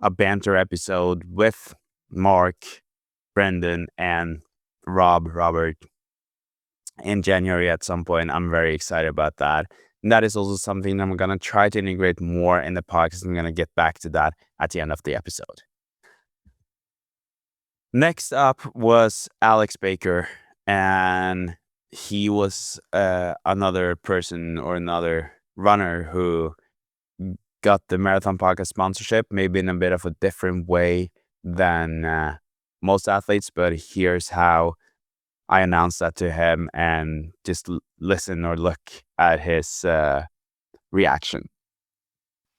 a banter episode with Mark, Brendan, and Robert in January at some point. I'm very excited about that. And that is also something I'm going to try to integrate more in the podcast. I'm going to get back to that at the end of the episode. Next up was Alex Baker, and he was another person or another runner who got the Marathon Podcast sponsorship, maybe in a bit of a different way than most athletes, but here's how I announced that to him, and just listen or look at his reaction.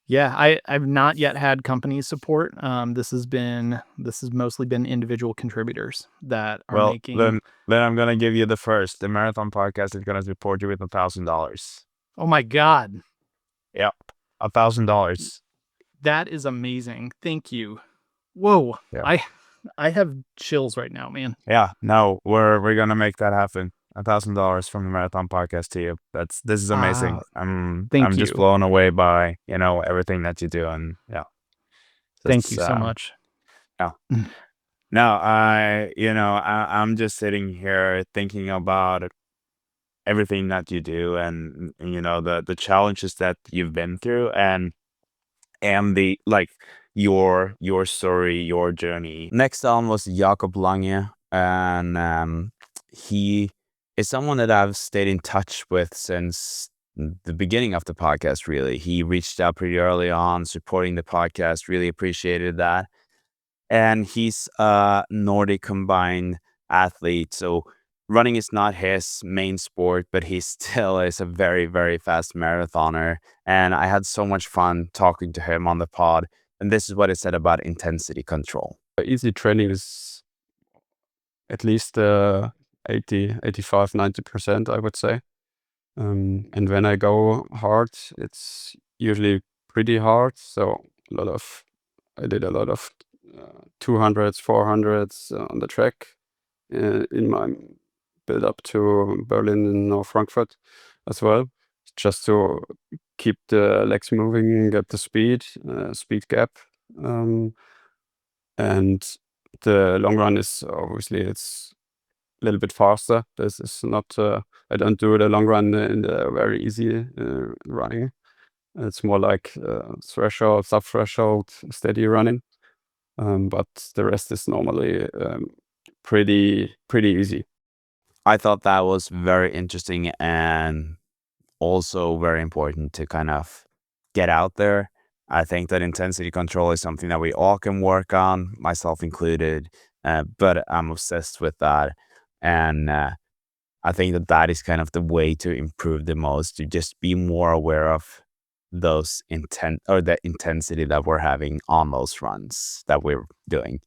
Yeah, I've not yet had company support. This has mostly been individual contributors that are making. Then I'm gonna give you the first. The Marathon Podcast is gonna support you with $1,000. Oh my God! Yep, $1,000. That is amazing. Thank you. Whoa, yeah. I have chills right now, man. Yeah, no, we're gonna make that happen. $1,000 from the Marathon Podcast to you. This is amazing. I'm just blown away by everything that you do, and yeah. Thank you so much. Yeah. No, I'm just sitting here thinking about everything that you do, and the challenges that you've been through, and the your story, your journey. Next on was Jakob Lange, and he is someone that I've stayed in touch with since the beginning of the podcast, really. He reached out pretty early on, supporting the podcast, really appreciated that. And he's a Nordic combined athlete, so running is not his main sport, but he still is a very, very fast marathoner. And I had so much fun talking to him on the pod. And this is what he said about intensity control. Easy training is at least 80, 85, 90%, I would say. And when I go hard, it's usually pretty hard. So I did a lot of 200s, 400s on the track in my build up to Berlin or Frankfurt as well, just to keep the legs moving and get the speed gap. And the long run is obviously it's a little bit faster. This is not, I don't do the long run in the very easy running. It's more like threshold, sub-threshold, steady running. But the rest is normally pretty easy. I thought that was very interesting and also very important to kind of get out there. I think that intensity control is something that we all can work on, myself included, but I'm obsessed with that. And I think that that is kind of the way to improve the most, to just be more aware of those the intensity that we're having on those runs that we're doing.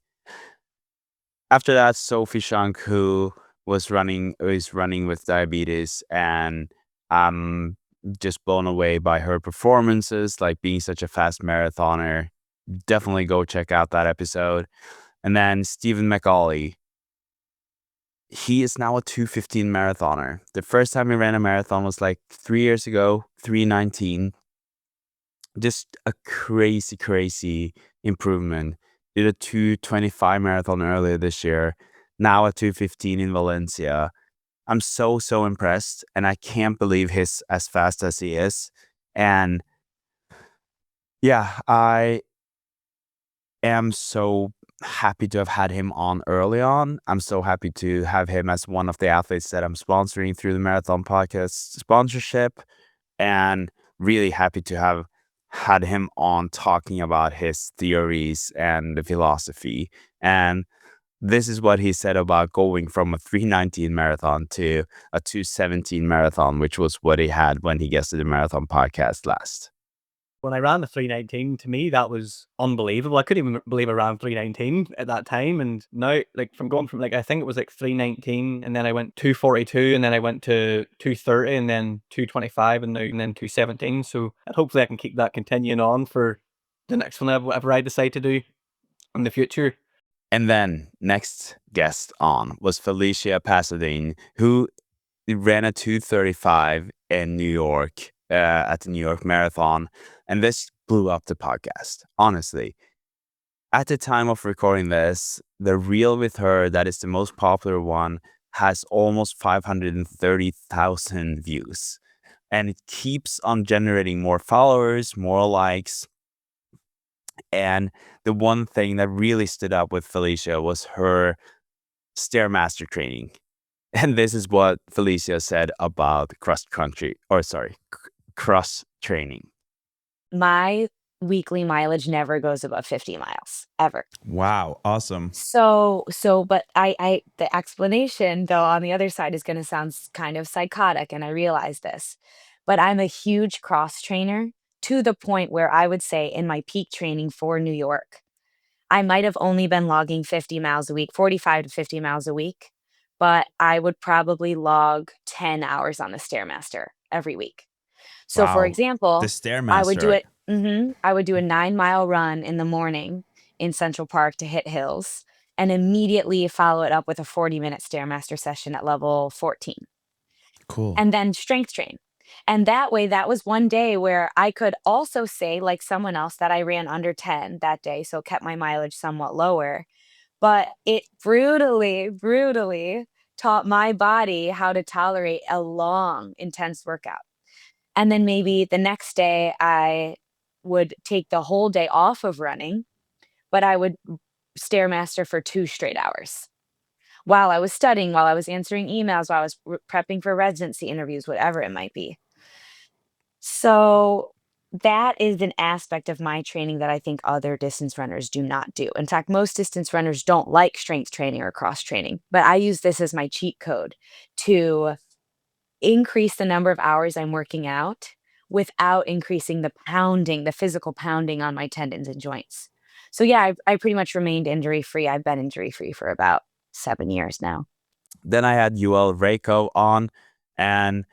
After that, Sophie Shank, who is running with diabetes, and I'm just blown away by her performances, like being such a fast marathoner. Definitely go check out that episode. And then Stephen McAuley. He is now a 2:15 marathoner. The first time he ran a marathon was like 3 years ago, 3:19. Just a crazy improvement. Did a 2:25 marathon earlier this year. Now a 2:15 in Valencia. I'm so impressed, and I can't believe he's as fast as he is. And yeah, I am so happy to have had him on early on. I'm so happy to have him as one of the athletes that I'm sponsoring through the Marathon Podcast sponsorship, and really happy to have had him on talking about his theories and the philosophy. And this is what he said about going from a 3:19 marathon to a 2:17 marathon, which was what he had when he guested the Marathon Podcast last. When I ran the 3:19, to me, that was unbelievable. I couldn't even believe I ran 3:19 at that time. And now, like, from going from, like, I think it was like 3:19, and then I went 2:42, and then I went to 2:30, and then 2:25, and then 2:17. So hopefully I can keep that continuing on for the next one, whatever I decide to do in the future. And then next guest on was Felicia Pasadena, who ran a 2:35 in New York at the New York Marathon. And this blew up the podcast, honestly. At the time of recording this, the reel with her, that is the most popular one, has almost 530,000 views. And it keeps on generating more followers, more likes. And the one thing that really stood up with Felicia was her Stairmaster training. And this is what Felicia said about cross training. My weekly mileage never goes above 50 miles, ever. Wow, awesome. But the explanation, though, on the other side is going to sound kind of psychotic, and I realize this, but I'm a huge cross trainer to the point where I would say in my peak training for New York, I might have only been logging 50 miles a week, 45 to 50 miles a week, but I would probably log 10 hours on the Stairmaster every week. So, for Wow, example, the I would do Stairmaster. I would do a 9-mile run in the morning in Central Park to hit hills, and immediately follow it up with a 40-minute Stairmaster session at level 14, Cool. and then strength train. And that way, that was one day where I could also say, like someone else, that I ran under 10 that day, so kept my mileage somewhat lower. But it brutally taught my body how to tolerate a long, intense workout. And then maybe the next day I would take the whole day off of running but I would Stairmaster for 2 straight hours while I was studying, while I was answering emails, while I was prepping for residency interviews, whatever it might be. So that is an aspect of my training that I think other distance runners do not do. In fact, most distance runners don't like strength training or cross training, but I use this as my cheat code to increase the number of hours I'm working out without increasing the pounding, the physical pounding on my tendons and joints. So yeah, I pretty much remained injury free. I've been injury free for about 7 years now. Then I had Yuel Reiko on, and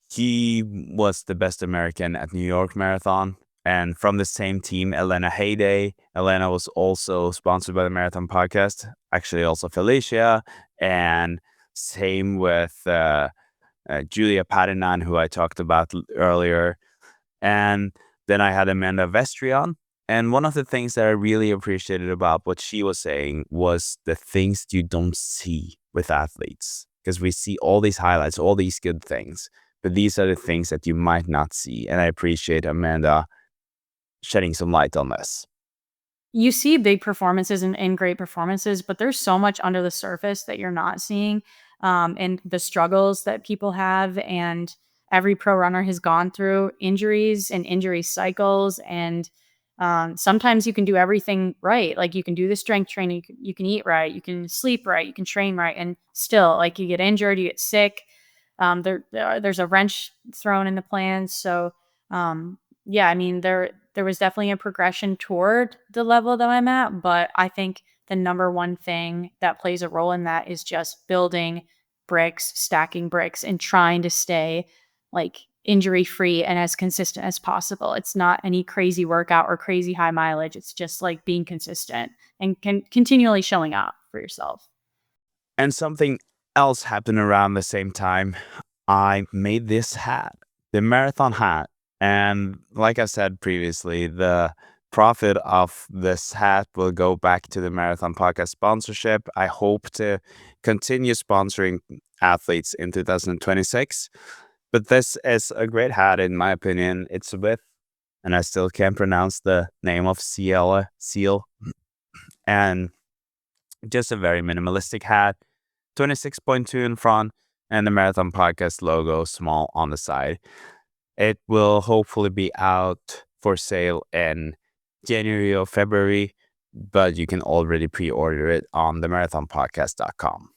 he was the best American at New York Marathon. And from the same team, Elena Hayday. Elena was also sponsored by the Marathon Podcast, actually also Felicia. And same with Julia Patinan, who I talked about earlier. And then I had Amanda Vestry on. And one of the things that I really appreciated about what she was saying was the things you don't see with athletes. Because we see all these highlights, all these good things. But these are the things that you might not see. And I appreciate Amanda shedding some light on this. You see big performances and great performances, but there's so much under the surface that you're not seeing, and the struggles that people have, and every pro runner has gone through injuries and injury cycles. And sometimes you can do everything right. Like you can do the strength training, you can eat right, you can sleep right, you can train right, and still like you get injured, you get sick. There's a wrench thrown in the plans. So yeah, I mean, there was definitely a progression toward the level that I'm at, but I think the number one thing that plays a role in that is just building bricks, stacking bricks, and trying to stay like injury free and as consistent as possible. It's not any crazy workout or crazy high mileage. It's just like being consistent and continually showing up for yourself. And something else happened around the same time. I made this hat, the marathon hat. And like I said previously, the profit of this hat will go back to the Marathon Podcast sponsorship. I hope to continue sponsoring athletes in 2026. But this is a great hat, in my opinion. It's with, and I still can't pronounce the name of Seal. And just a very minimalistic hat, 26.2 in front, and the Marathon Podcast logo small on the side. It will hopefully be out for sale in January or February, but you can already pre-order it on themarathonpodcast.com.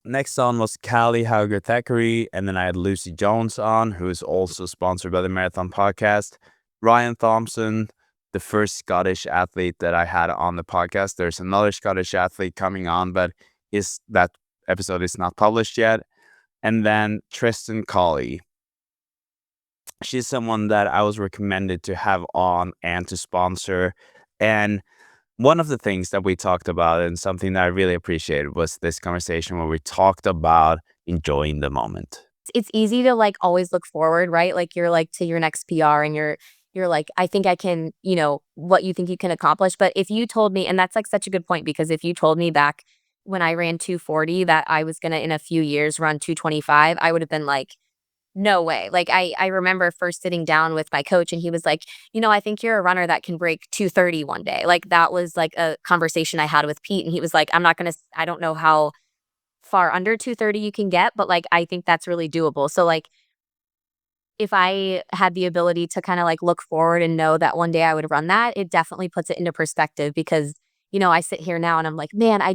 Next on was Callie Hauger Thackeray, and then I had Lucy Jones on, who is also sponsored by the Marathon Podcast. Ryan Thompson, the first Scottish athlete that I had on the podcast. There's another Scottish athlete coming on, but that episode is not published yet. And then Tristan Colley. She's someone that I was recommended to have on and to sponsor. And one of the things that we talked about and something that I really appreciated was this conversation where we talked about enjoying the moment. It's easy to like always look forward, right? Like you're like to your next PR and you're like, I think I can, what you think you can accomplish. But if you told me, and that's like such a good point, because if you told me back when I ran 240 that I was going to in a few years run 225, I would have been like, no way. Like I remember first sitting down with my coach and he was like, I think you're a runner that can break 230 one day. Like that was like a conversation I had with Pete. And he was like, I don't know how far under 230 you can get, but like, I think that's really doable. So like, if I had the ability to kind of like look forward and know that one day I would run that, it definitely puts it into perspective because, I sit here now and I'm like, man, I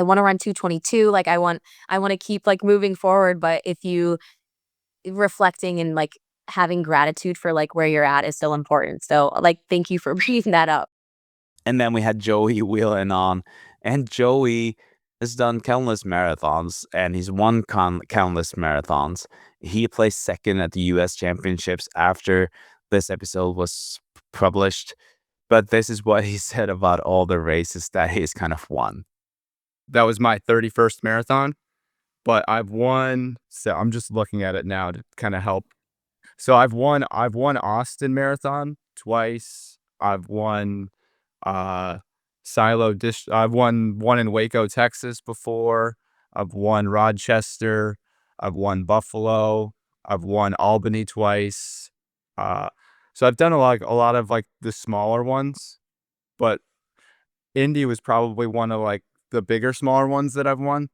want to run 222. Like I want to keep like moving forward. But if you reflecting and like having gratitude for like where you're at is still important. So like, thank you for bringing that up. And then we had Joey Whelan on, and Joey has done countless marathons and he's won countless marathons. He placed second at the US Championships after this episode was published. But this is what he said about all the races that he's kind of won. That was my 31st marathon, but I've won. So I'm just looking at it now to kind of help. So I've won Austin Marathon twice. I've won I've won one in Waco, Texas before. I've won Rochester. I've won Buffalo. I've won Albany twice. So I've done a lot of like the smaller ones, but Indy was probably one of like the bigger, smaller ones that I've won.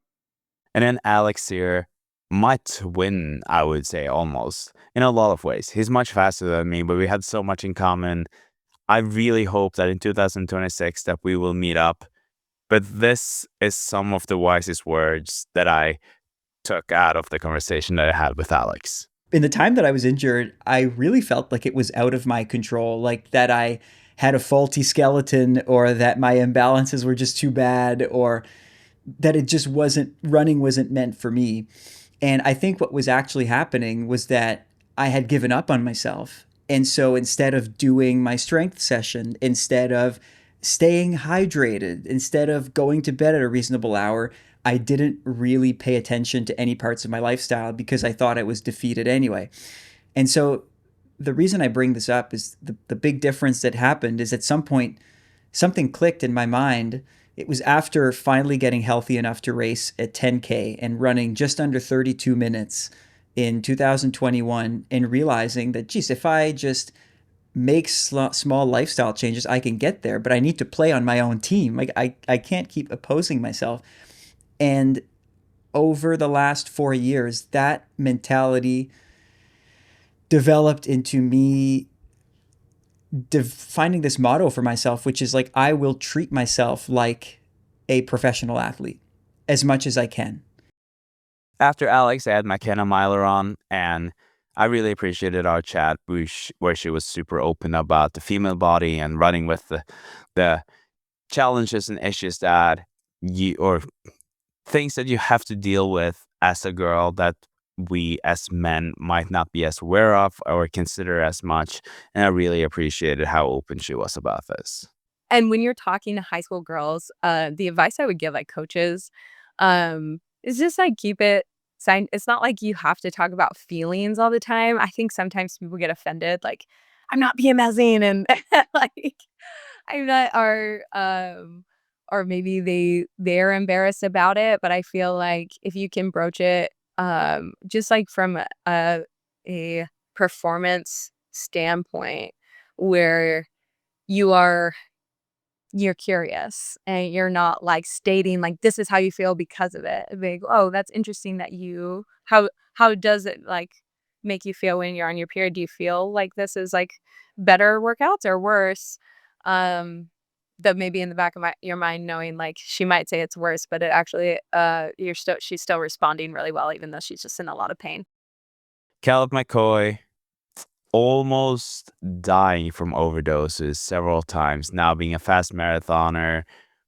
And then Alex here, my twin, I would say, almost, in a lot of ways. He's much faster than me, but we had so much in common. I really hope that in 2026 that we will meet up. But this is some of the wisest words that I took out of the conversation that I had with Alex. In the time that I was injured, I really felt like it was out of my control, like that I had a faulty skeleton, or that my imbalances were just too bad, or that it just running wasn't meant for me. And I think what was actually happening was that I had given up on myself. And so instead of doing my strength session, instead of staying hydrated, instead of going to bed at a reasonable hour, I didn't really pay attention to any parts of my lifestyle because I thought I was defeated anyway. And so the reason I bring this up is the big difference that happened is at some point, something clicked in my mind. It was after finally getting healthy enough to race at 10K and running just under 32 minutes in 2021 and realizing that, geez, if I just make small lifestyle changes, I can get there, but I need to play on my own team. Like I can't keep opposing myself. And over the last 4 years, that mentality developed into me finding this motto for myself, which is like, I will treat myself like a professional athlete as much as I can. After Alex, I had McKenna Myler on, and I really appreciated our chat, where she was super open about the female body and running with the challenges and issues that or things that you have to deal with as a girl that we as men might not be as aware of or consider as much. And I really appreciated how open she was about this. And when you're talking to high school girls, the advice I would give like coaches is just like keep it sign. It's not like you have to talk about feelings all the time. I think sometimes people get offended, like I'm not PMSing and like I'm not, or maybe they're embarrassed about it. But I feel like if you can broach it, just like from a performance standpoint, where you're curious and you're not like stating like this is how you feel because of it. Like, oh, that's interesting that how does it like make you feel when you're on your period? Do you feel like this is like better workouts or worse? That maybe in the back of your mind knowing like she might say it's worse, but it actually she's still responding really well even though she's just in a lot of pain. Caleb McCoy, almost dying from overdoses several times, now being a fast marathoner,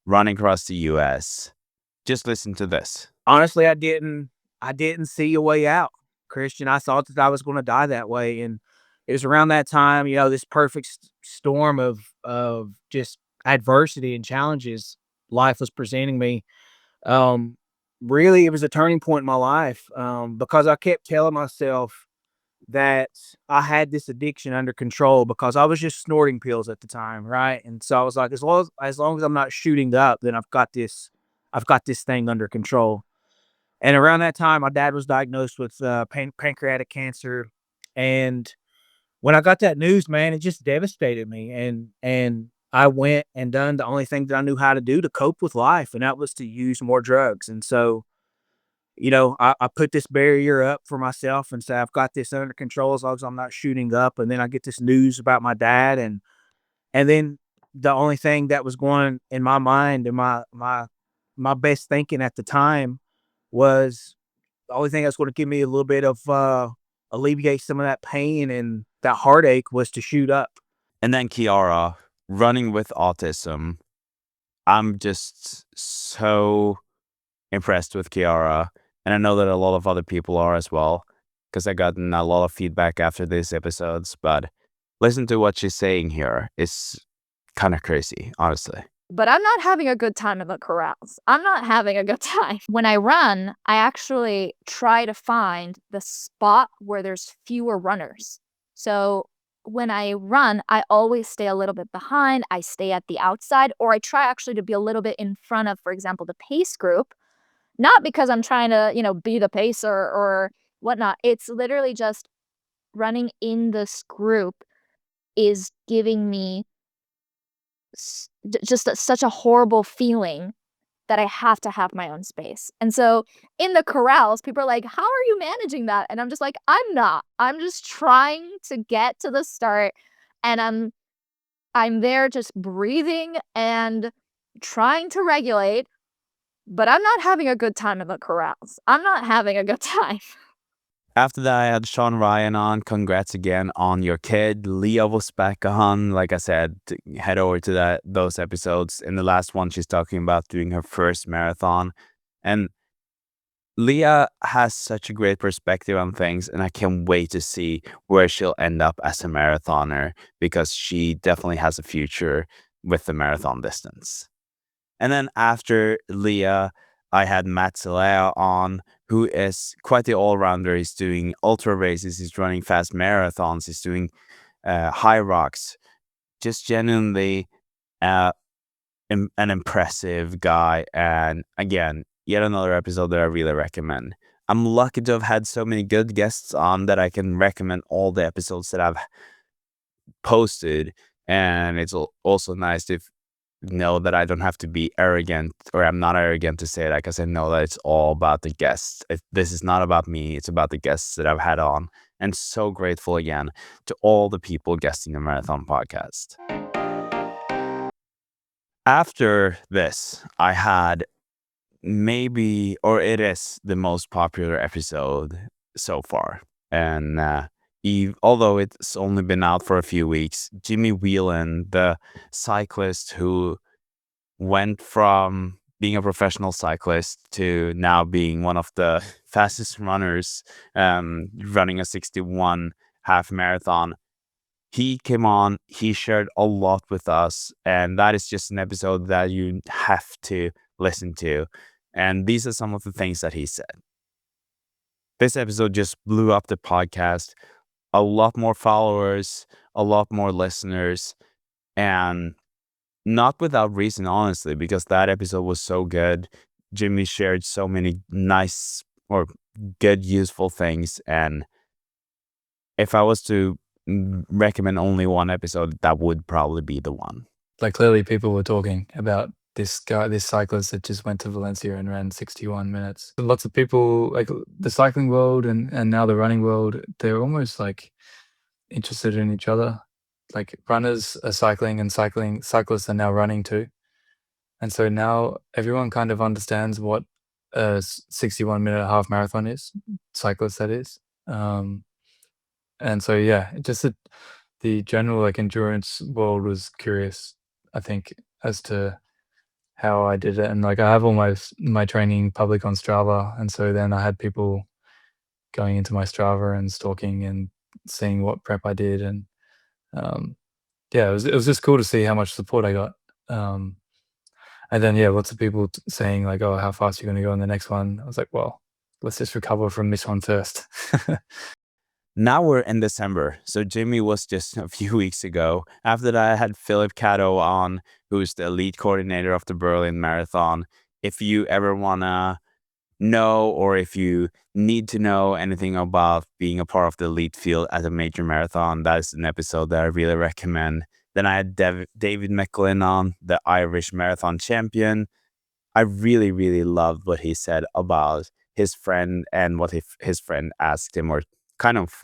running across the US. Just listen to this. Honestly, I didn't see a way out, Christian. I thought that I was going to die that way. And it was around that time, this perfect storm of just adversity and challenges life was presenting me. Really, it was a turning point in my life because I kept telling myself that I had this addiction under control because I was just snorting pills at the time, right? And so I was like, as long as I'm not shooting up, then I've got this thing under control. And around that time, my dad was diagnosed with pancreatic cancer, and when I got that news, man, it just devastated me. And I went and done the only thing that I knew how to do to cope with life, and that was to use more drugs. And so I put this barrier up for myself and say, I've got this under control as long as I'm not shooting up. And then I get this news about my dad. And then the only thing that was going in my mind and my best thinking at the time was the only thing that's going to give me a little bit of, alleviate some of that pain and that heartache was to shoot up. And then Kiara, running with autism. I'm just so impressed with Kiara. And I know that a lot of other people are as well, because I've gotten a lot of feedback after these episodes. But listen to what she's saying here. It's kind of crazy, honestly. But I'm not having a good time in the corrals. I'm not having a good time. When I run, I actually try to find the spot where there's fewer runners. So when I run, I always stay a little bit behind. I stay at the outside, or I try actually to be a little bit in front of, for example, the pace group. Not because I'm trying to, be the pacer or whatnot. It's literally just running in this group is giving me just such a horrible feeling that I have to have my own space. And so in the corrals, people are like, how are you managing that? And I'm just like, I'm not. I'm just trying to get to the start, and I'm there just breathing and trying to regulate, but I'm not having a good time in the corrals. I'm not having a good time. After that, I had Sean Ryan on. Congrats again on your kid. Leah was back on. Like I said, head over to those episodes. In the last one, she's talking about doing her first marathon. And Leah has such a great perspective on things, and I can't wait to see where she'll end up as a marathoner, because she definitely has a future with the marathon distance. And then after Leah, I had Matt Zelaya on, who is quite the all-rounder. He's doing ultra races, he's running fast marathons, he's doing high rocks. Just genuinely an impressive guy. And again, yet another episode that I really recommend. I'm lucky to have had so many good guests on that I can recommend all the episodes that I've posted. And it's also nice to know that I don't have to be arrogant, or I'm not arrogant to say it, because I know that it's all about the guests. This is not about me, it's about the guests that I've had on. And so grateful again to all the people guesting the Marathon Podcast. After this, I had it is the most popular episode so far. And although it's only been out for a few weeks, Jimmy Whelan, the cyclist who went from being a professional cyclist to now being one of the fastest runners, running a 61 half marathon. He came on, he shared a lot with us, and that is just an episode that you have to listen to. And these are some of the things that he said. This episode just blew up the podcast. A lot more followers, a lot more listeners, and not without reason, honestly, because that episode was so good. Jimmy shared so many nice or good, useful things. And if I was to recommend only one episode, that would probably be the one. Like, clearly people were talking about this guy, this cyclist that just went to Valencia and ran 61 minutes. Lots of people, like the cycling world and now the running world, they're almost like interested in each other. Like, runners are cycling and cyclists are now running too. And so now everyone kind of understands what a 61-minute half marathon is, cyclist that is. And so, yeah, just the general like endurance world was curious, I think, as to how I did it. And like, I have all my training public on Strava. And so then I had people going into my Strava and stalking and seeing what prep I did. And yeah, it was just cool to see how much support I got. And then, yeah, lots of people saying like, oh, how fast are you going to go in the next one? I was like, well, let's just recover from this one first. Now we're in December, so Jimmy was just a few weeks ago. After that, I had Philip Cato on, who's the lead coordinator of the Berlin Marathon. If you ever want to know, or if you need to know anything about being a part of the elite field at a major marathon, that is an episode that I really recommend. Then I had David McLean on, the Irish marathon champion. I really, really loved what he said about his friend and what his friend asked him, or kind of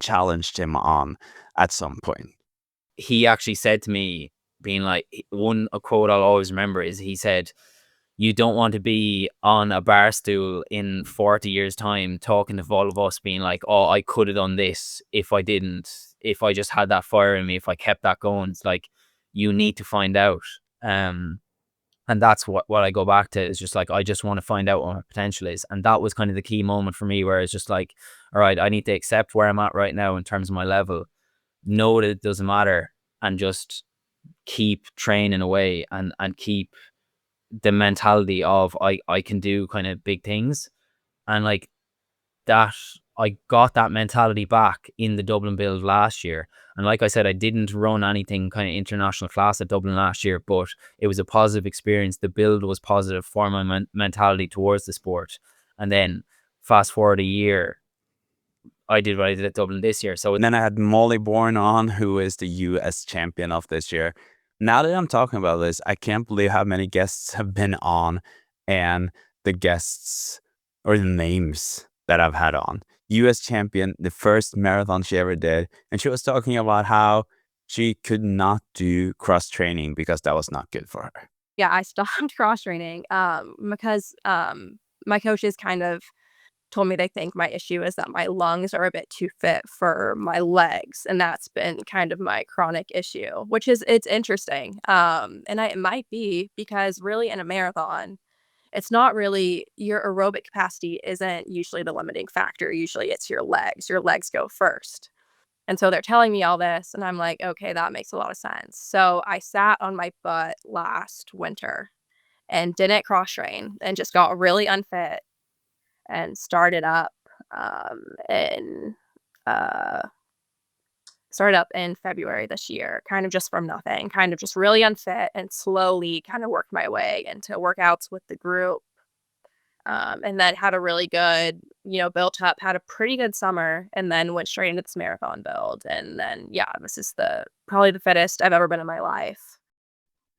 challenged him on at some point. He actually said to me, being like, a quote I'll always remember is, he said, you don't want to be on a bar stool in 40 years time talking to all of us being like, oh, I could have done this if I just had that fire in me, if I kept that going. It's like, you need to find out. And that's what I go back to, is just like, I just want to find out what my potential is. And that was kind of the key moment for me, where it's just like, all right, I need to accept where I'm at right now in terms of my level, know that it doesn't matter, and just keep training away and keep the mentality of I can do kind of big things. And like that, I got that mentality back in the Dublin build last year. And like I said, I didn't run anything kind of international class at Dublin last year, but it was a positive experience. The build was positive for my mentality towards the sport. And then fast forward a year, I did what I did at Dublin this year. So then I had Molly Bourne on, who is the US champion of this year. Now that I'm talking about this, I can't believe how many guests have been on and the guests or the names that I've had on. US champion, the first marathon she ever did. And she was talking about how she could not do cross training because that was not good for her. Yeah, I stopped cross training because my coaches kind of told me they think my issue is that my lungs are a bit too fit for my legs, and that's been kind of my chronic issue, which is it's interesting. It might be because really in a marathon, it's not really your aerobic capacity isn't usually the limiting factor. Usually it's your legs. Your legs go first. And so they're telling me all this, and I'm like, okay, that makes a lot of sense. So I sat on my butt last winter and didn't cross train and just got really unfit and um, in uh, started up in February this year, kind of just from nothing, kind of just really unfit and slowly kind of worked my way into workouts with the group. And then had a really good, built up, had a pretty good summer, and then went straight into this marathon build. And then, yeah, this is probably the fittest I've ever been in my life.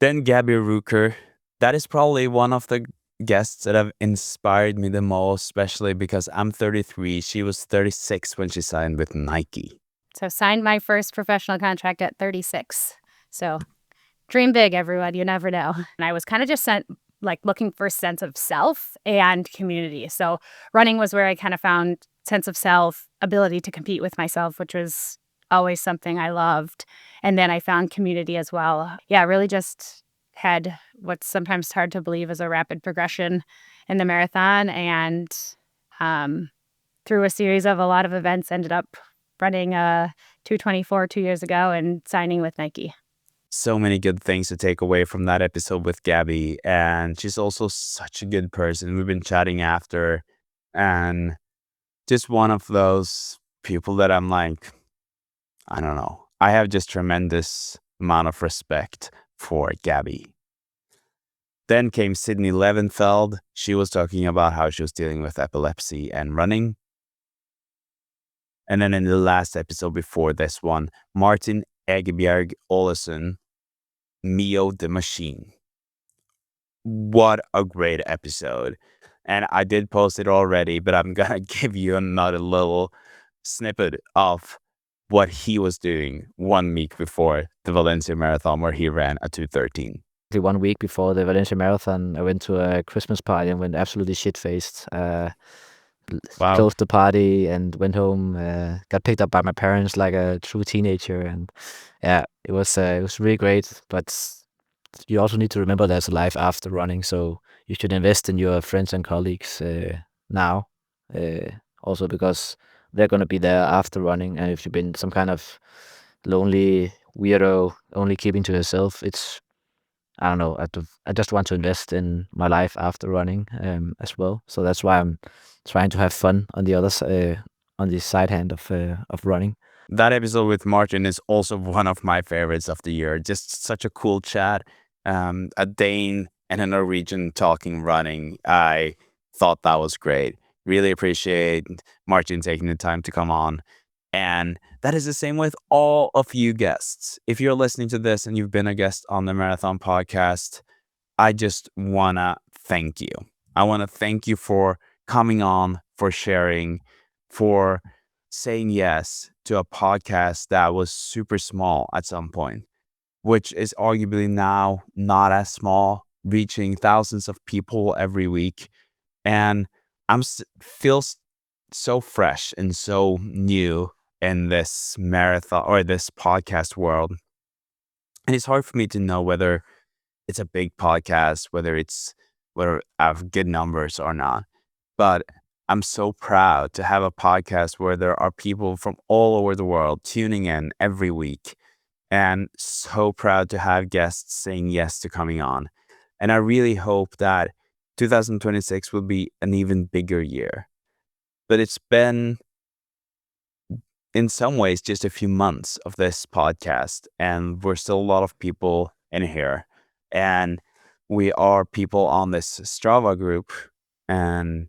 Then Gabby Rucker. That is probably one of the guests that have inspired me the most, especially because I'm 33. She was 36 when she signed with Nike. So signed my first professional contract at 36. So dream big, everyone. You never know. And I was kind of just looking for a sense of self and community. So running was where I kind of found sense of self, ability to compete with myself, which was always something I loved. And then I found community as well. Yeah, really just had what's sometimes hard to believe is a rapid progression in the marathon. And through a series of a lot of events, ended up running 2:24 2 years ago and signing with Nike. So many good things to take away from that episode with Gabby. And she's also such a good person. We've been chatting after, and just one of those people that I'm like, I don't know. I have just tremendous amount of respect for Gabby. Then came Sydney Levenfeld. She was talking about how she was dealing with epilepsy and running. And then in the last episode before this one, Martin Egebjerg Olesen, Mio the Machine. What a great episode. And I did post it already, but I'm going to give you another little snippet of what he was doing 1 week before the Valencia Marathon, where he ran a 2:13. 1 week before the Valencia Marathon, I went to a Christmas party and went absolutely shit-faced. Closed the party and went home. Got picked up by my parents like a true teenager, and yeah, it was really great. But you also need to remember there's a life after running, so you should invest in your friends and colleagues now. Also because they're gonna be there after running, and if you've been some kind of lonely weirdo, only keeping to yourself, I don't know. I just want to invest in my life after running as well. So that's why I'm trying to have fun on the other on the side hand of running. That episode with Martin is also one of my favorites of the year. Just such a cool chat. A Dane and a Norwegian talking running. I thought that was great. Really appreciate Martin taking the time to come on. And that is the same with all of you guests. If you're listening to this and you've been a guest on the Marathon Podcast, I just want to thank you. I want to thank you for coming on, for sharing, for saying yes to a podcast that was super small at some point, which is arguably now not as small, reaching thousands of people every week. And feel so fresh and so new in this marathon or this podcast world. And it's hard for me to know whether it's a big podcast, whether I have good numbers or not. But I'm so proud to have a podcast where there are people from all over the world tuning in every week, and so proud to have guests saying yes to coming on. And I really hope that 2026 will be an even bigger year. But it's been, in some ways, just a few months of this podcast, and we're still a lot of people in here. And we are people on this Strava group. And,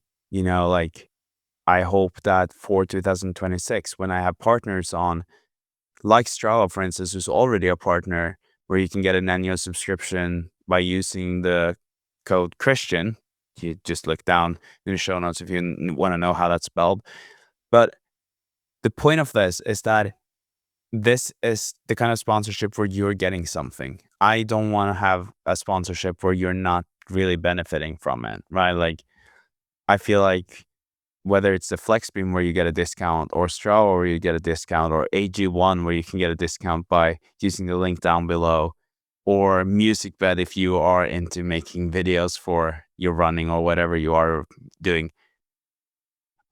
I hope that for 2026, when I have partners on, like Strava, for instance, who's already a partner, where you can get an annual subscription by using the code Christian. You just look down in the show notes if you want to know how that's spelled. But the point of this is that this is the kind of sponsorship where you're getting something. I don't want to have a sponsorship where you're not really benefiting from it, right? Like, I feel like whether it's the FlexBeam where you get a discount, or Strava where you get a discount, or AG1 where you can get a discount by using the link down below, or Musicbed if you are into making videos for your running or whatever you are doing.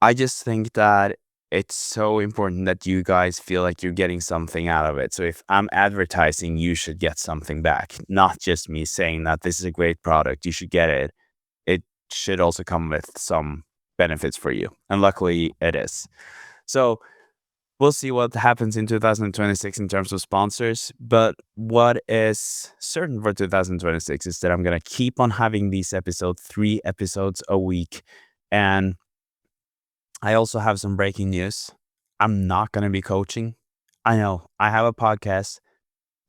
I just think that it's so important that you guys feel like you're getting something out of it. So if I'm advertising, you should get something back, not just me saying that this is a great product, you should get it. It should also come with some benefits for you. And luckily it is. So we'll see what happens in 2026 in terms of sponsors. But what is certain for 2026 is that I'm going to keep on having these episodes, 3 episodes a week. And I also have some breaking news. I'm not going to be coaching. I know I have a podcast.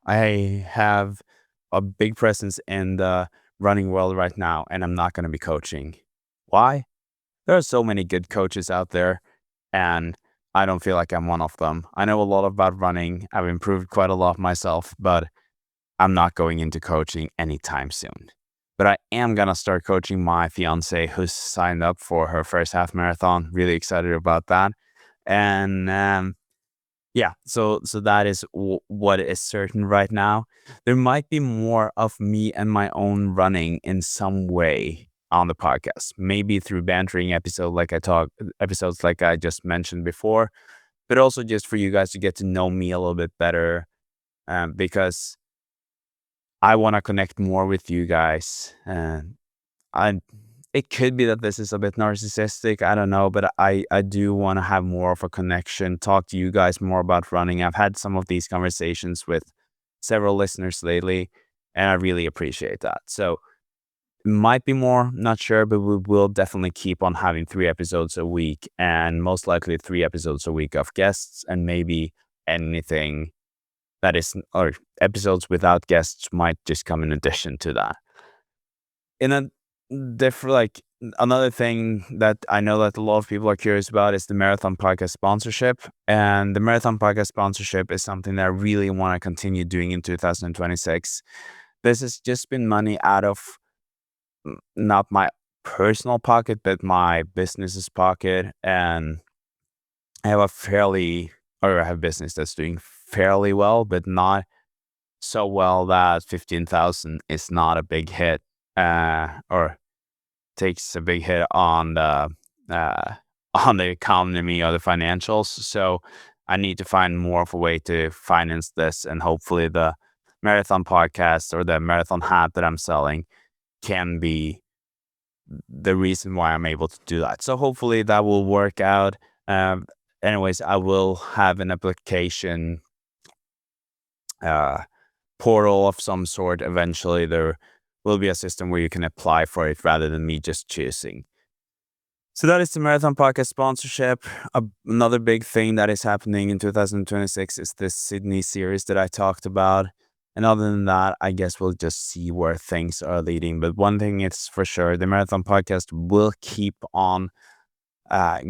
I have a big presence in the running world right now, and I'm not going to be coaching. Why? There are so many good coaches out there, and I don't feel like I'm one of them. I know a lot about running. I've improved quite a lot myself, but I'm not going into coaching anytime soon. But I am going to start coaching my fiance who's signed up for her first half marathon. Really excited about that. And yeah, so that is what is certain right now. There might be more of me and my own running in some way on the podcast, maybe through bantering episodes like I just mentioned before, but also just for you guys to get to know me a little bit better, because I want to connect more with you guys. It could be that this is a bit narcissistic, I don't know, but I do want to have more of a connection, talk to you guys more about running. I've had some of these conversations with several listeners lately, and I really appreciate that. So it might be more, not sure, but we will definitely keep on having 3 episodes a week, and most likely 3 episodes a week of guests, and maybe anything that is, or episodes without guests might just come in addition to that. In a different, like, another thing that I know that a lot of people are curious about is the Marathon Podcast sponsorship. And the Marathon Podcast sponsorship is something that I really want to continue doing in 2026. This has just been money out of not my personal pocket, but my business's pocket. And I have I have a business that's doing fairly well, but not so well that 15,000 is not a big hit, or takes a big hit on the economy or the financials. So I need to find more of a way to finance this, and hopefully the Marathon Podcast or the Marathon hat that I'm selling can be the reason why I'm able to do that. So hopefully that will work out. Anyways, I will have an application portal of some sort. Eventually there will be a system where you can apply for it rather than me just choosing. So that is the Marathon Podcast sponsorship. Another big thing that is happening in 2026 is this Sydney series that I talked about. And other than that, I guess we'll just see where things are leading. But one thing is for sure, the Marathon Podcast will keep on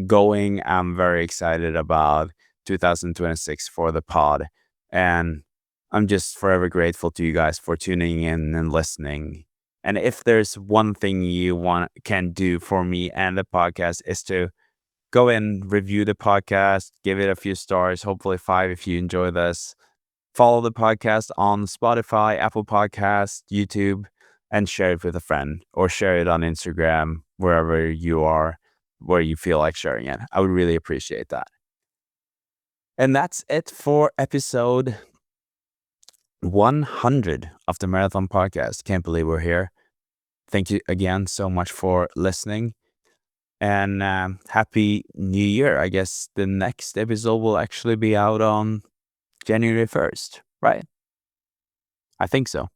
going. I'm very excited about 2026 for the pod. And I'm just forever grateful to you guys for tuning in and listening. And if there's one thing you can do for me and the podcast, is to go and review the podcast, give it a few stars, hopefully 5 if you enjoy this. Follow the podcast on Spotify, Apple Podcasts, YouTube, and share it with a friend, or share it on Instagram, wherever you are, where you feel like sharing it. I would really appreciate that. And that's it for episode 100 of the Marathon Podcast. Can't believe we're here. Thank you again so much for listening, and Happy New Year. I guess the next episode will actually be out on January 1st, right? I think so.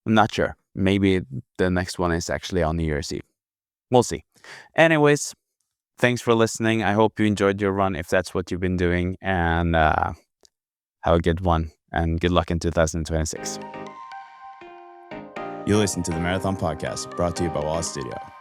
I'm not sure. Maybe the next one is actually on New Year's Eve. We'll see. Anyways, thanks for listening. I hope you enjoyed your run if that's what you've been doing, and Have a good one, and good luck in 2026. You listen to the Marathon Podcast, brought to you by Wallace Studio.